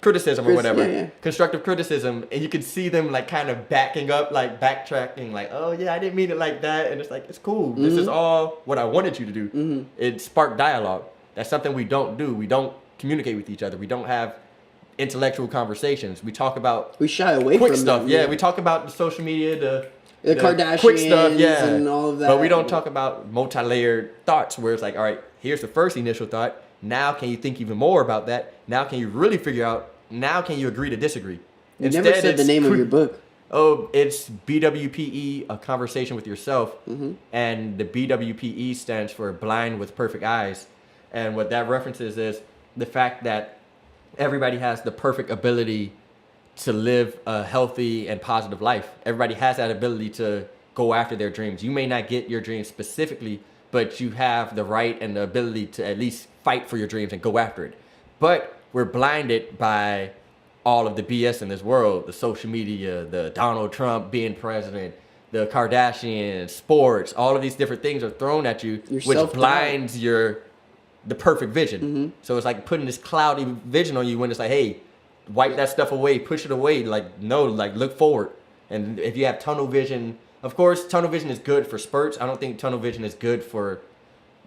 criticism or whatever, constructive criticism, and you can see them like kind of backing up, like backtracking, like, oh yeah, I didn't mean it like that, and it's like, it's cool. This is all what I wanted you to do. It sparked dialogue. That's something we don't do. We don't communicate with each other. We don't have intellectual conversations. We talk about we shy away quick from stuff. them, Yeah, we talk about the social media, the Kardashians, quick stuff, and all of that. But we don't talk about multi-layered thoughts where it's like, all right, here's the first initial thought. Now can you think even more about that? Now can you really figure out? Now can you agree to disagree? You never said the name of your book. Oh, it's BWPE, A Conversation with Yourself. And the BWPE stands for Blind with Perfect Eyes. And what that references is the fact that everybody has the perfect ability to live a healthy and positive life. Everybody has that ability to go after their dreams. You may not get your dreams specifically, but you have the right and the ability to at least fight for your dreams and go after it. But we're blinded by all of the BS in this world, the social media, the Donald Trump being president, the Kardashians, sports, all of these different things are thrown at you, which blinds the perfect vision. So it's like putting this cloudy vision on you when it's like, hey, wipe that stuff away, push it away. Like, no, like look forward. And if you have tunnel vision, of course, tunnel vision is good for spurts. I don't think tunnel vision is good for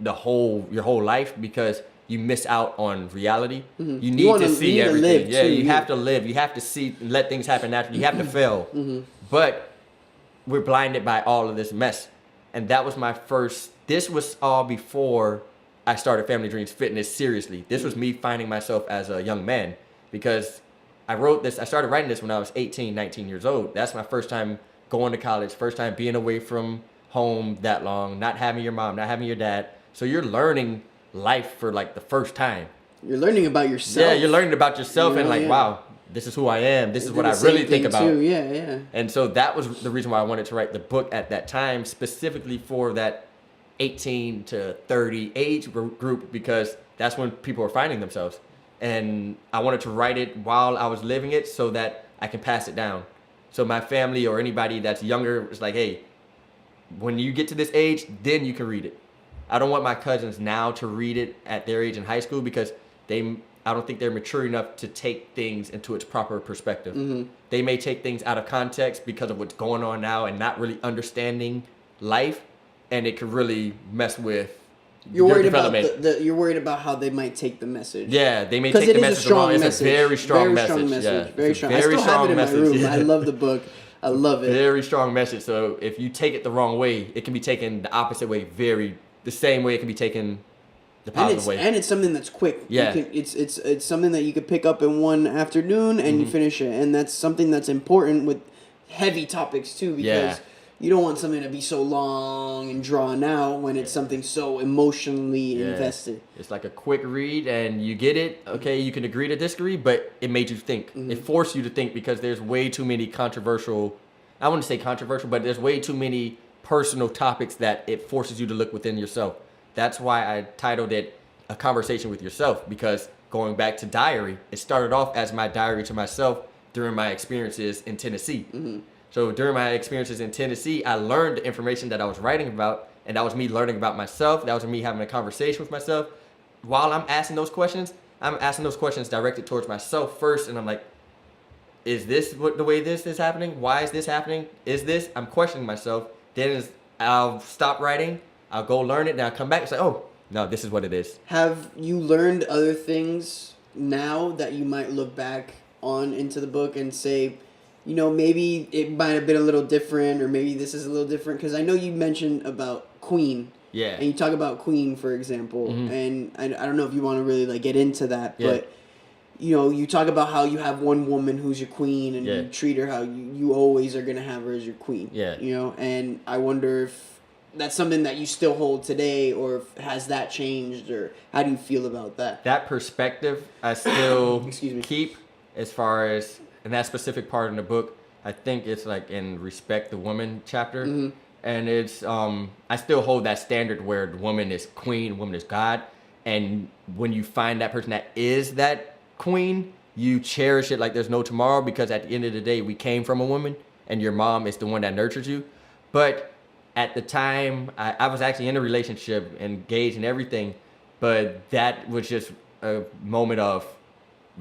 your whole life because you miss out on reality. You need to see everything. You have to live. You have to see, let things happen naturally. You have to fail. But we're blinded by all of this mess. And that was my first, this was all before I started Family Dreams Fitness seriously. This was me finding myself as a young man because I started writing this when I was 18, 19 years old. That's my first time going to college, first time being away from home that long, not having your mom, not having your dad. So you're learning life for like the first time. You're learning about yourself. Yeah, you're learning about yourself and like, wow, this is who I am. This is what I really think about. Too. Yeah. And so that was the reason why I wanted to write the book at that time, specifically for that 18 to 30 age group, because that's when people are finding themselves. And I wanted to write it while I was living it so that I can pass it down. So my family or anybody that's younger is like, hey, when you get to this age, then you can read it. I don't want my cousins now to read it at their age in high school because I don't think they're mature enough to take things into its proper perspective. They may take things out of context because of what's going on now and not really understanding life, and it could really mess with You're worried development. about you're worried about how they might take the message. Yeah, they may take the message wrong. It's a very strong message. Yeah, very strong. I still have it in my room. Yeah. I love the book. I love it. Very strong message. So if you take it the wrong way, it can be taken the opposite way. The same way it can be taken the positive way. And it's something that's quick. Yeah. It's something that you could pick up in one afternoon and you finish it. And that's something that's important with heavy topics too, because you don't want something to be so long and drawn out when it's something so emotionally invested. It's like a quick read and you get it. Okay, you can agree to disagree, but it made you think. It forced you to think because there's way too many controversial, I wouldn't say controversial, but there's way too many personal topics that it forces you to look within yourself. That's why I titled it A Conversation with Yourself, because going back to diary, it started off as my diary to myself during my experiences in Tennessee. So during my experiences in Tennessee, I learned the information that I was writing about, and that was me learning about myself. That was me having a conversation with myself. While I'm asking those questions directed towards myself first, and I'm like, is this the way this is happening? Why is this happening? I'm questioning myself. Then I'll stop writing, I'll go learn it, then I'll come back and say, oh, no, this is what it is. Have you learned other things now that you might look back on into the book and say, maybe it might have been a little different, or maybe this is a little different? Because I know you mentioned about Queen. Yeah. And you talk about Queen, for example, and I don't know if you want to really get into that, but you talk about how you have one woman who's your queen, and you treat her how you always are gonna have her as your queen. Yeah. And I wonder if that's something that you still hold today, or if, has that changed, or how do you feel about that? That perspective I still Excuse me. keep, as far as in that specific part in the book. I think it's in Respect the Woman chapter. And it's I still hold that standard where the woman is queen, woman is God. And when you find that person that is that queen, you cherish it like there's no tomorrow, because at the end of the day, we came from a woman, and your mom is the one that nurtured you. But at the time, I was actually in a relationship, engaged and everything, but that was just a moment of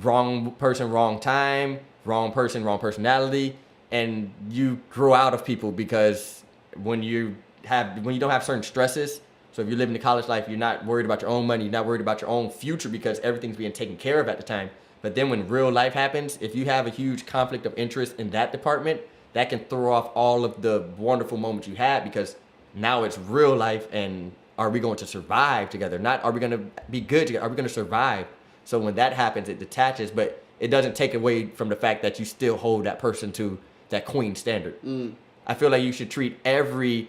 wrong person, wrong time, wrong person, wrong personality, and you grow out of people, because when you don't have certain stresses, so if you're living the college life, you're not worried about your own money, you're not worried about your own future, because everything's being taken care of at the time. But then when real life happens, if you have a huge conflict of interest in that department, that can throw off all of the wonderful moments you had, because now it's real life, and are we going to survive together? Not are we going to be good together, are we going to survive? So when that happens, it detaches, but it doesn't take away from the fact that you still hold that person to that queen standard. I feel like you should treat every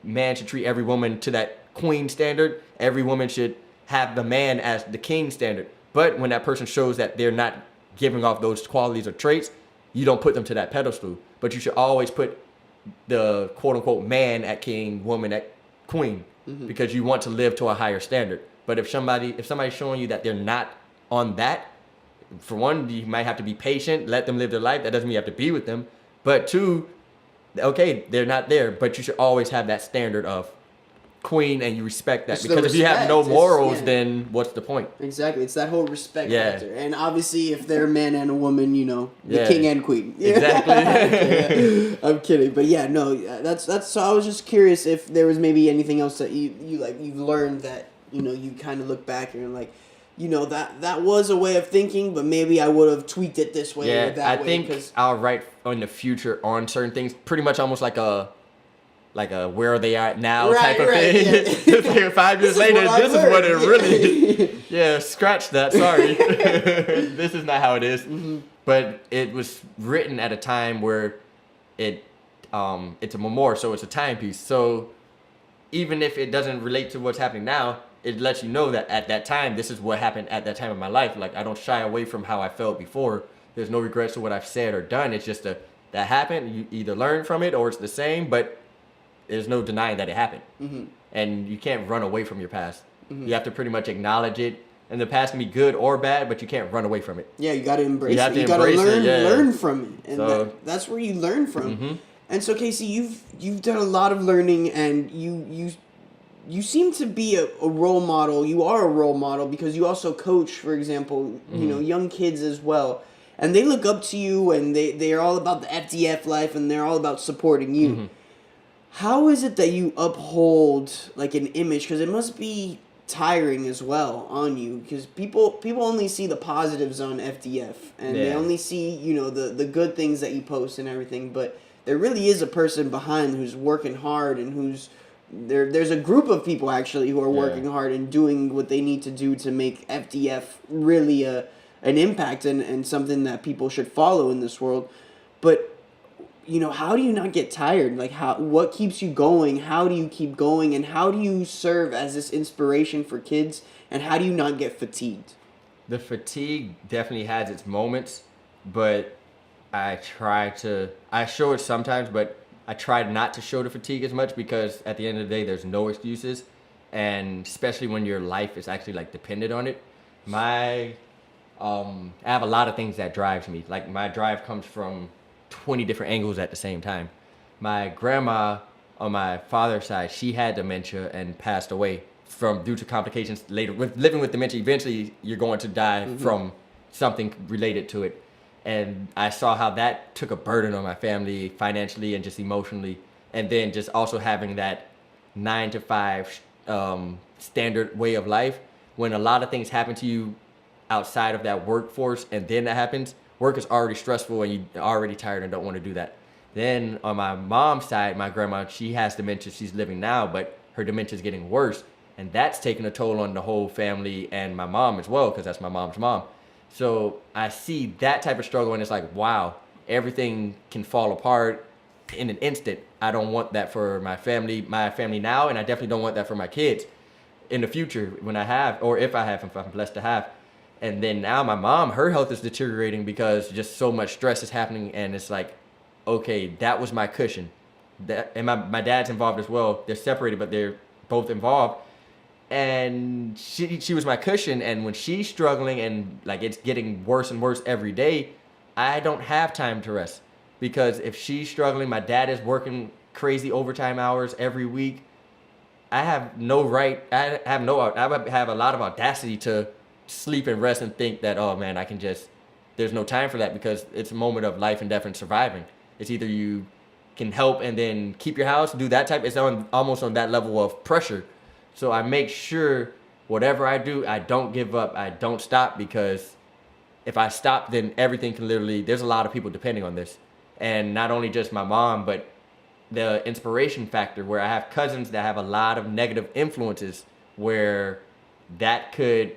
man should treat every woman to that queen standard. Every woman should have the man as the king standard. But when that person shows that they're not giving off those qualities or traits, you don't put them to that pedestal. But you should always put the quote unquote man at king, woman at queen, because you want to live to a higher standard. But if somebody's showing you that they're not on that, for one, you might have to be patient, let them live their life. That doesn't mean you have to be with them. But two, okay, they're not there, but you should always have that standard of queen, and you respect that. It's because if you have no morals, then what's the point? Exactly. It's that whole respect factor. And obviously, if they're a man and a woman, the king and queen. Exactly. I'm kidding. But yeah, no, that's so I was just curious if there was maybe anything else that you've learned that, you kind of look back and you're like, that was a way of thinking, but maybe I would have tweaked it this way or that way. I think I'll write in the future on certain things, pretty much almost like a where are they at now type of thing. Yeah. Like 5 years later, this is what it really. Yeah, scratch that. Sorry, this is not how it is. But it was written at a time where it's a memorial, so it's a timepiece. So even if it doesn't relate to what's happening now, it lets you know that at that time, this is what happened at that time of my life. Like, I don't shy away from how I felt before. There's no regrets to what I've said or done. It's just that happened. You either learn from it or it's the same, but there's no denying that it happened. And you can't run away from your past. You have to pretty much acknowledge it. And the past can be good or bad, but you can't run away from it. Yeah, you got to embrace it. You got to learn from it. And so, that's where you learn from. And so, Kasey, you've done a lot of learning, and you seem to be a role model. You are a role model because you also coach, for example, young kids as well. And they look up to you, and they are all about the FDF life, and they're all about supporting you. How is it that you uphold an image? Because it must be tiring as well on you, because people only see the positives on FDF, and they only see the good things that you post and everything, but there really is a person behind who's working hard, and who's there's a group of people actually who are working hard and doing what they need to do to make FDF really an impact and something that people should follow in this world. But how do you not get tired? What keeps you going? How do you keep going? And how do you serve as this inspiration for kids? And how do you not get fatigued? The fatigue definitely has its moments, but I show it sometimes, but I tried not to show the fatigue as much because at the end of the day, there's no excuses. And especially when your life is actually like dependent on it. I have a lot of things that drives me. Like my drive comes from 20 different angles at the same time. My grandma on my father's side, she had dementia and passed away due to complications later. With living with dementia, eventually you're going to die from something related to it. And I saw how that took a burden on my family financially and just emotionally. And then just also having that 9 to 5 standard way of life. When a lot of things happen to you outside of that workforce and then that happens, work is already stressful and you're already tired and don't want to do that. Then on my mom's side, my grandma, she has dementia. She's living now, but her dementia is getting worse. And that's taking a toll on the whole family and my mom as well, because that's my mom's mom. So I see that type of struggle and it's like, wow, everything can fall apart in an instant. I don't want that for my family now, and I definitely don't want that for my kids in the future when I have, or if I'm blessed to have. And then now my mom, her health is deteriorating because just so much stress is happening, and it's like, okay, that was my cushion. And my dad's involved as well. They're separated, but they're both involved. And she was my cushion, and when she's struggling and like it's getting worse and worse every day, I don't have time to rest. Because if she's struggling, my dad is working crazy overtime hours every week. I have no right, I have a lot of audacity to sleep and rest and think that, oh man, there's no time for that, because it's a moment of life and death and surviving. It's either you can help and then keep your house, do that type, it's almost on that level of pressure. So I make sure whatever I do, I don't give up, I don't stop, because if I stop, then everything can there's a lot of people depending on this. And not only just my mom, but the inspiration factor, where I have cousins that have a lot of negative influences, where that could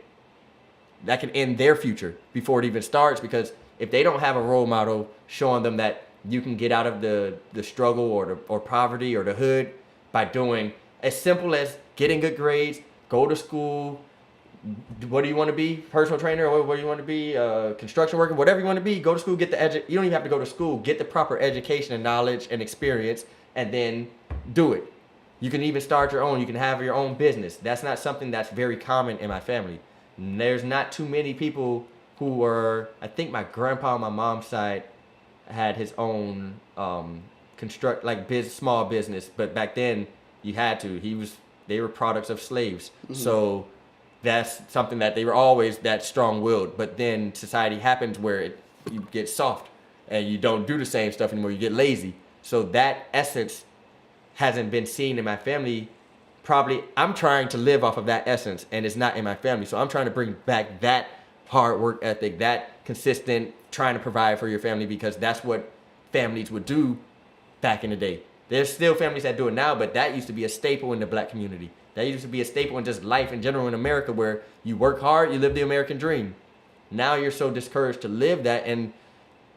end their future before it even starts, because if they don't have a role model showing them that you can get out of the struggle or poverty or the hood by doing as simple as getting good grades, go to school. What do you want to be? Personal trainer? Or what do you want to be? Construction worker? Whatever you want to be, go to school, get you don't even have to go to school. Get the proper education and knowledge and experience, and then do it. You can even start your own. You can have your own business. That's not something that's very common in my family. There's not too many people who I think my grandpa on my mom's side had his own small business, but back then you had to. They were products of slaves. Mm-hmm. So that's something that they were always that strong-willed. But then society happens where you get soft and you don't do the same stuff anymore. You get lazy. So that essence hasn't been seen in my family. Probably I'm trying to live off of that essence, and it's not in my family. So I'm trying to bring back that hard work ethic, that consistent trying to provide for your family, because that's what families would do back in the day. There's still families that do it now, but that used to be a staple in the black community. That used to be a staple in just life in general in America, where you work hard, you live the American dream. Now you're so discouraged to live that, and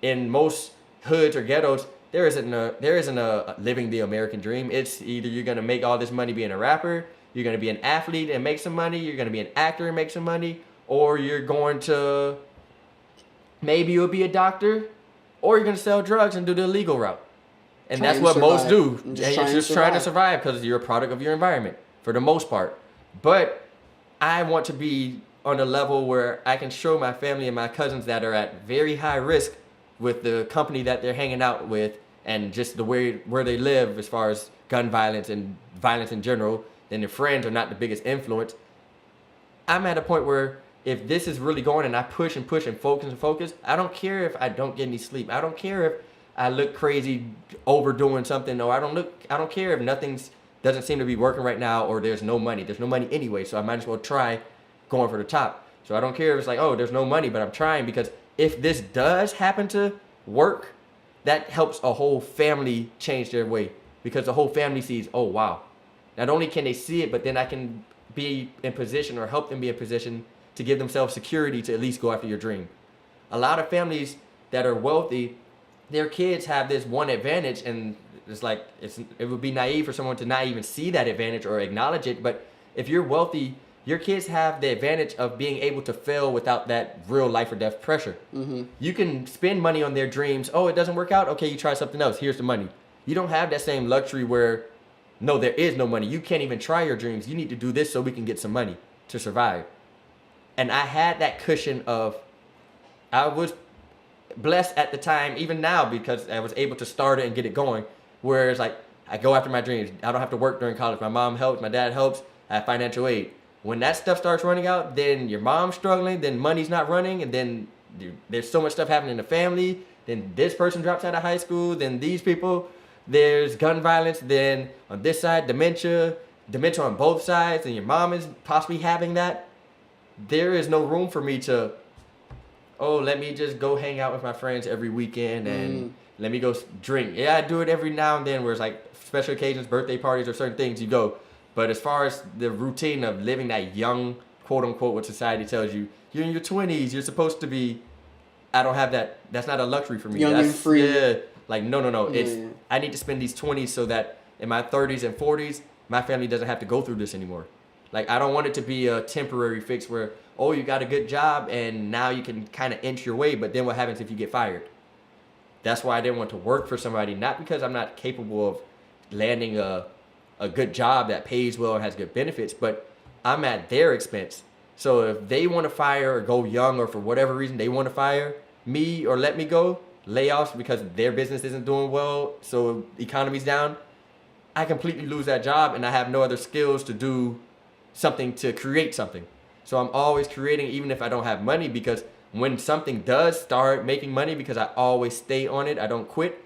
in most hoods or ghettos, there isn't a living the American dream. It's either you're gonna make all this money being a rapper, you're gonna be an athlete and make some money, you're gonna be an actor and make some money, or you're going to maybe you'll be a doctor, or you're gonna sell drugs and do the illegal route. And that's what most do. And you're just trying to survive because you're a product of your environment for the most part. But I want to be on a level where I can show my family and my cousins that are at very high risk with the company that they're hanging out with, and just the way where they live as far as gun violence and violence in general, then their friends are not the biggest influence. I'm at a point where if this is really going and I push and focus, I don't care if I don't get any sleep. I don't care if I look crazy overdoing something, or I don't care if doesn't seem to be working right now, or there's no money. There's no money anyway, so I might as well try going for the top. So I don't care if it's like, oh, there's no money, but I'm trying, because if this does happen to work, that helps a whole family change their way, because the whole family sees, oh, wow. Not only can they see it, but then I can be in position or help them be in position to give themselves security to at least go after your dream. A lot of families that are wealthy, their kids have this one advantage, and it's like it would be naive for someone to not even see that advantage or acknowledge it. But if you're wealthy, your kids have the advantage of being able to fail without that real life or death pressure. Mm-hmm. You can spend money on their dreams. Oh, it doesn't work out? Okay, you try something else. Here's the money. You don't have that same luxury where, no, there is no money. You can't even try your dreams. You need to do this so we can get some money to survive. And I had that cushion of, I was blessed at the time, even now, because I was able to start it and get it going. Whereas like, I go after my dreams. I don't have to work during college. My mom helps, my dad helps. I have financial aid. When that stuff starts running out, then your mom's struggling, then money's not running, and then there's so much stuff happening in the family. Then this person drops out of high school, then these people, there's gun violence, then on this side, dementia on both sides, and your mom is possibly having that. There is no room for me to, let me just go hang out with my friends every weekend and let me go drink. Yeah, I do it every now and then where it's like special occasions, birthday parties, or certain things you go. But as far as the routine of living that young, quote unquote, what society tells you, you're in your 20s, you're supposed to be, I don't have that. That's not a luxury for me. Young that's, and free. Yeah, like, no. Yeah. It's, I need to spend these 20s so that in my 30s and 40s, my family doesn't have to go through this anymore. Like, I don't want it to be a temporary fix where, you got a good job and now you can kind of inch your way, but then what happens if you get fired? That's why I didn't want to work for somebody, not because I'm not capable of landing a good job that pays well and has good benefits, but I'm at their expense. So if they want to fire or go young, or for whatever reason they want to fire me or let me go, layoffs because their business isn't doing well, so the economy's down, I completely lose that job and I have no other skills to do something to create something. So I'm always creating even if I don't have money, because when something does start making money, because I always stay on it, I don't quit.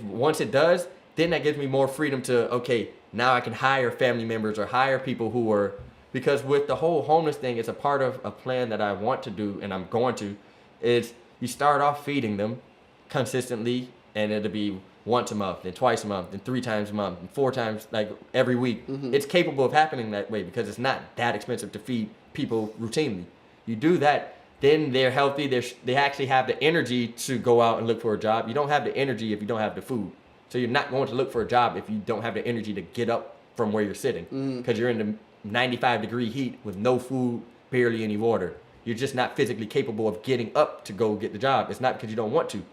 Once it does, then that gives me more freedom to, okay, now I can hire family members or hire people who are, because with the whole homeless thing, it's a part of a plan that I want to do and I'm going to, is you start off feeding them consistently and it'll be once a month, then twice a month, then 3 times a month, and 4 times, like every week. It's capable of happening that way because it's not that expensive to feed people routinely. You do that, then they're healthy, they actually have the energy to go out and look for a job. You don't have the energy if you don't have the food. So you're not going to look for a job if you don't have the energy to get up from where you're sitting, because you're in the 95-degree heat with no food, barely any water. You're just not physically capable of getting up to go get the job. It's not because you don't want to.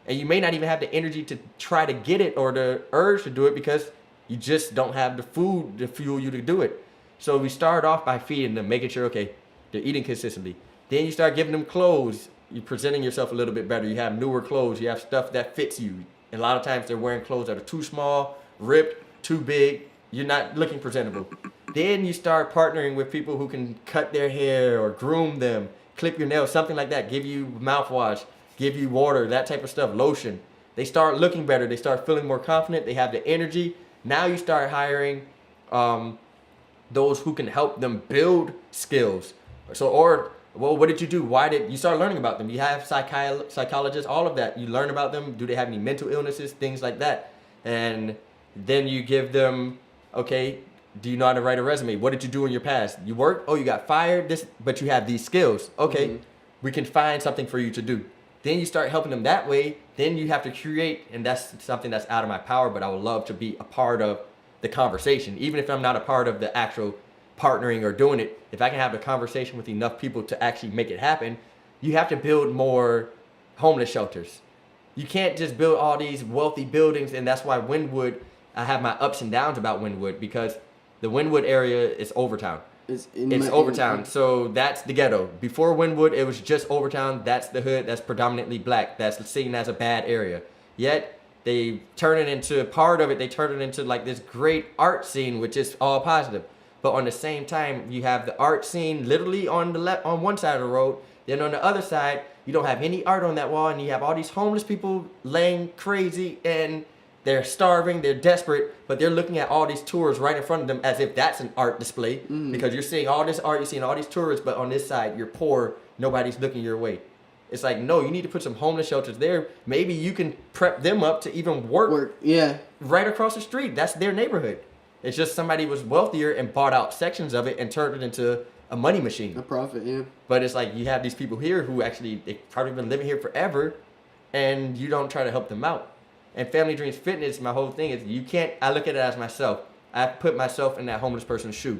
And you may not even have the energy to try to get it or the urge to do it because you just don't have the food to fuel you to do it. So we start off by feeding them, making sure, okay, they're eating consistently. Then you start giving them clothes. You're presenting yourself a little bit better. You have newer clothes. You have stuff that fits you. And a lot of times they're wearing clothes that are too small, ripped, too big. You're not looking presentable. Then you start partnering with people who can cut their hair or groom them, clip your nails, something like that, give you mouthwash, give you water, that type of stuff, lotion. They start looking better. They start feeling more confident. They have the energy. Now you start hiring those who can help them build skills. What did you do? Why did you start learning about them? You have psychologists, all of that. You learn about them. Do they have any mental illnesses? Things like that. And then you give them, okay, do you know how to write a resume? What did you do in your past? You work? Oh, you got fired, but you have these skills. Okay, we can find something for you to do. Then you start helping them that way. Then you have to create, and that's something that's out of my power, but I would love to be a part of the conversation. Even if I'm not a part of the actual partnering or doing it, if I can have a conversation with enough people to actually make it happen, you have to build more homeless shelters. You can't just build all these wealthy buildings, and that's why Wynwood, I have my ups and downs about Wynwood, because the Wynwood area is Overtown. It's Overtown, so that's the ghetto. Before Wynwood, it was just Overtown. That's the hood. That's predominantly black. That's seen as a bad area. Yet they turn it into part of it. They turn it into like this great art scene, which is all positive. But on the same time, you have the art scene literally on the left, on one side of the road. Then on the other side, you don't have any art on that wall, and you have all these homeless people laying crazy, and they're starving, they're desperate, but they're looking at all these tourists right in front of them as if that's an art display, because you're seeing all this art, you're seeing all these tourists, but on this side, you're poor, nobody's looking your way. It's like, no, you need to put some homeless shelters there. Maybe you can prep them up to even work right across the street. That's their neighborhood. It's just somebody was wealthier and bought out sections of it and turned it into a money machine. A profit, yeah. But it's like you have these people here who actually, they've probably been living here forever, and you don't try to help them out. And Family Dreams Fitness, my whole thing is I look at it as myself. I put myself in that homeless person's shoe.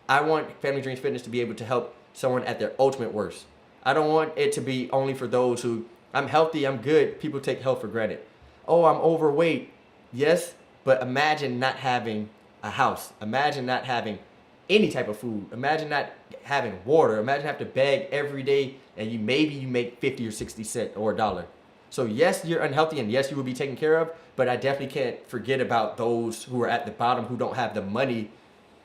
I want Family Dreams Fitness to be able to help someone at their ultimate worst. I don't want it to be only for those who, I'm healthy, I'm good. People take health for granted. Oh, I'm overweight. yes, but imagine not having a house. Imagine not having any type of food. Imagine not having water. Imagine have to beg every day, and maybe you make 50 or 60 cents or a dollar. So yes, you're unhealthy, and yes, you will be taken care of, but I definitely can't forget about those who are at the bottom who don't have the money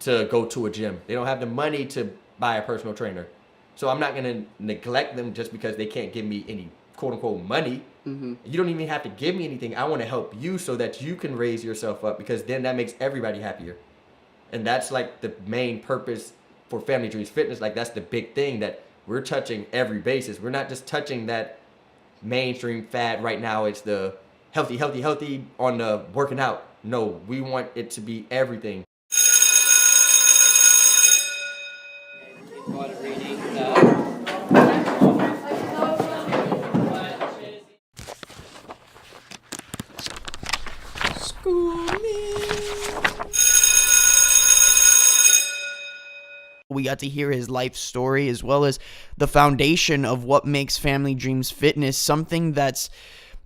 to go to a gym. They don't have the money to buy a personal trainer. So I'm not going to neglect them just because they can't give me any quote unquote money. You don't even have to give me anything. I want to help you so that you can raise yourself up, because then that makes everybody happier. And that's like the main purpose for Family Dreams Fitness. Like, that's the big thing, that we're touching every basis. We're not just touching that mainstream fad right now. It's the healthy on the working out. No, we want it to be everything. We got to hear his life story, as well as the foundation of what makes Family Dreams Fitness something that's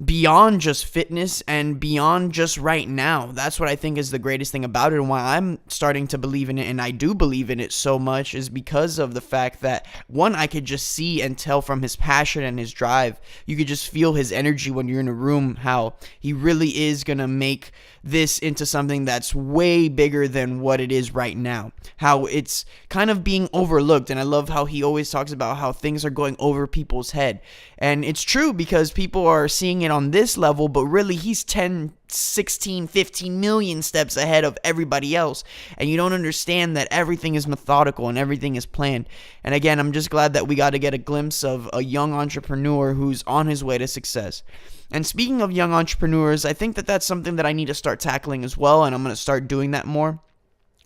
beyond just fitness and beyond just right now. That's what I think is the greatest thing about it, and why I'm starting to believe in it, and I do believe in it so much, is because of the fact that, one, I could just see and tell from his passion and his drive. You could just feel his energy when you're in a room, how he really is gonna make this into something that's way bigger than what it is right now, how it's kind of being overlooked. And I love how he always talks about how things are going over people's head, and it's true, because people are seeing it on this level, but really he's 10, 16, 15 million steps ahead of everybody else, and you don't understand that everything is methodical and everything is planned. And again, I'm just glad that we got to get a glimpse of a young entrepreneur who's on his way to success. And speaking of young entrepreneurs, I think that that's something that I need to start tackling as well, and I'm going to start doing that more.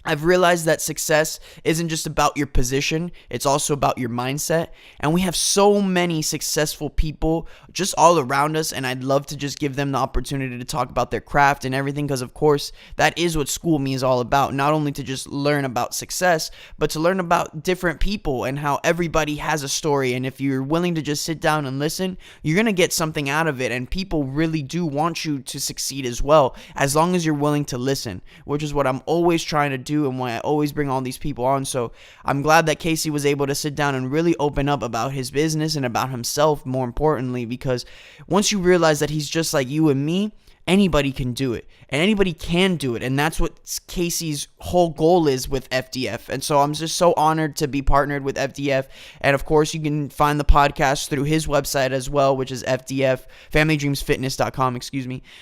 I've realized that success isn't just about your position, it's also about your mindset. And we have so many successful people just all around us, and I'd love to just give them the opportunity to talk about their craft and everything, because of course that is what School Me is all about. Not only to just learn about success, but to learn about different people and how everybody has a story. And if you're willing to just sit down and listen, you're going to get something out of it. And people really do want you to succeed as well, as long as you're willing to listen, which is what I'm always trying to do, and why I always bring all these people on. So I'm glad that Kasey was able to sit down and really open up about his business and about himself, more importantly, because once you realize that he's just like you and me, anybody can do it, and anybody can do it. And that's what Kasey's whole goal is with FDF. And so I'm just so honored to be partnered with FDF. And of course, you can find the podcast through his website as well, which is FamilydreamsFitness.com,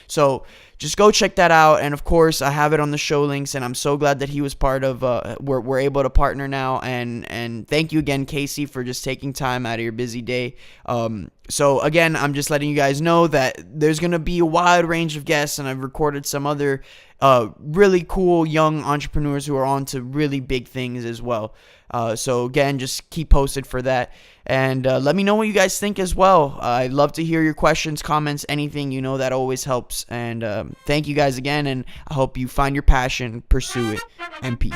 So just go check that out. And of course, I have it on the show links, and I'm so glad that he was part of, we're able to partner now. And thank you again, Kasey, for just taking time out of your busy day. So again, I'm just letting you guys know that there's going to be a wide range of guests, and I've recorded some other really cool young entrepreneurs who are on to really big things as well. So again, just keep posted for that. And let me know what you guys think as well. I'd love to hear your questions, comments, anything. You know, that always helps. And thank you guys again, and I hope you find your passion, pursue it, and peace.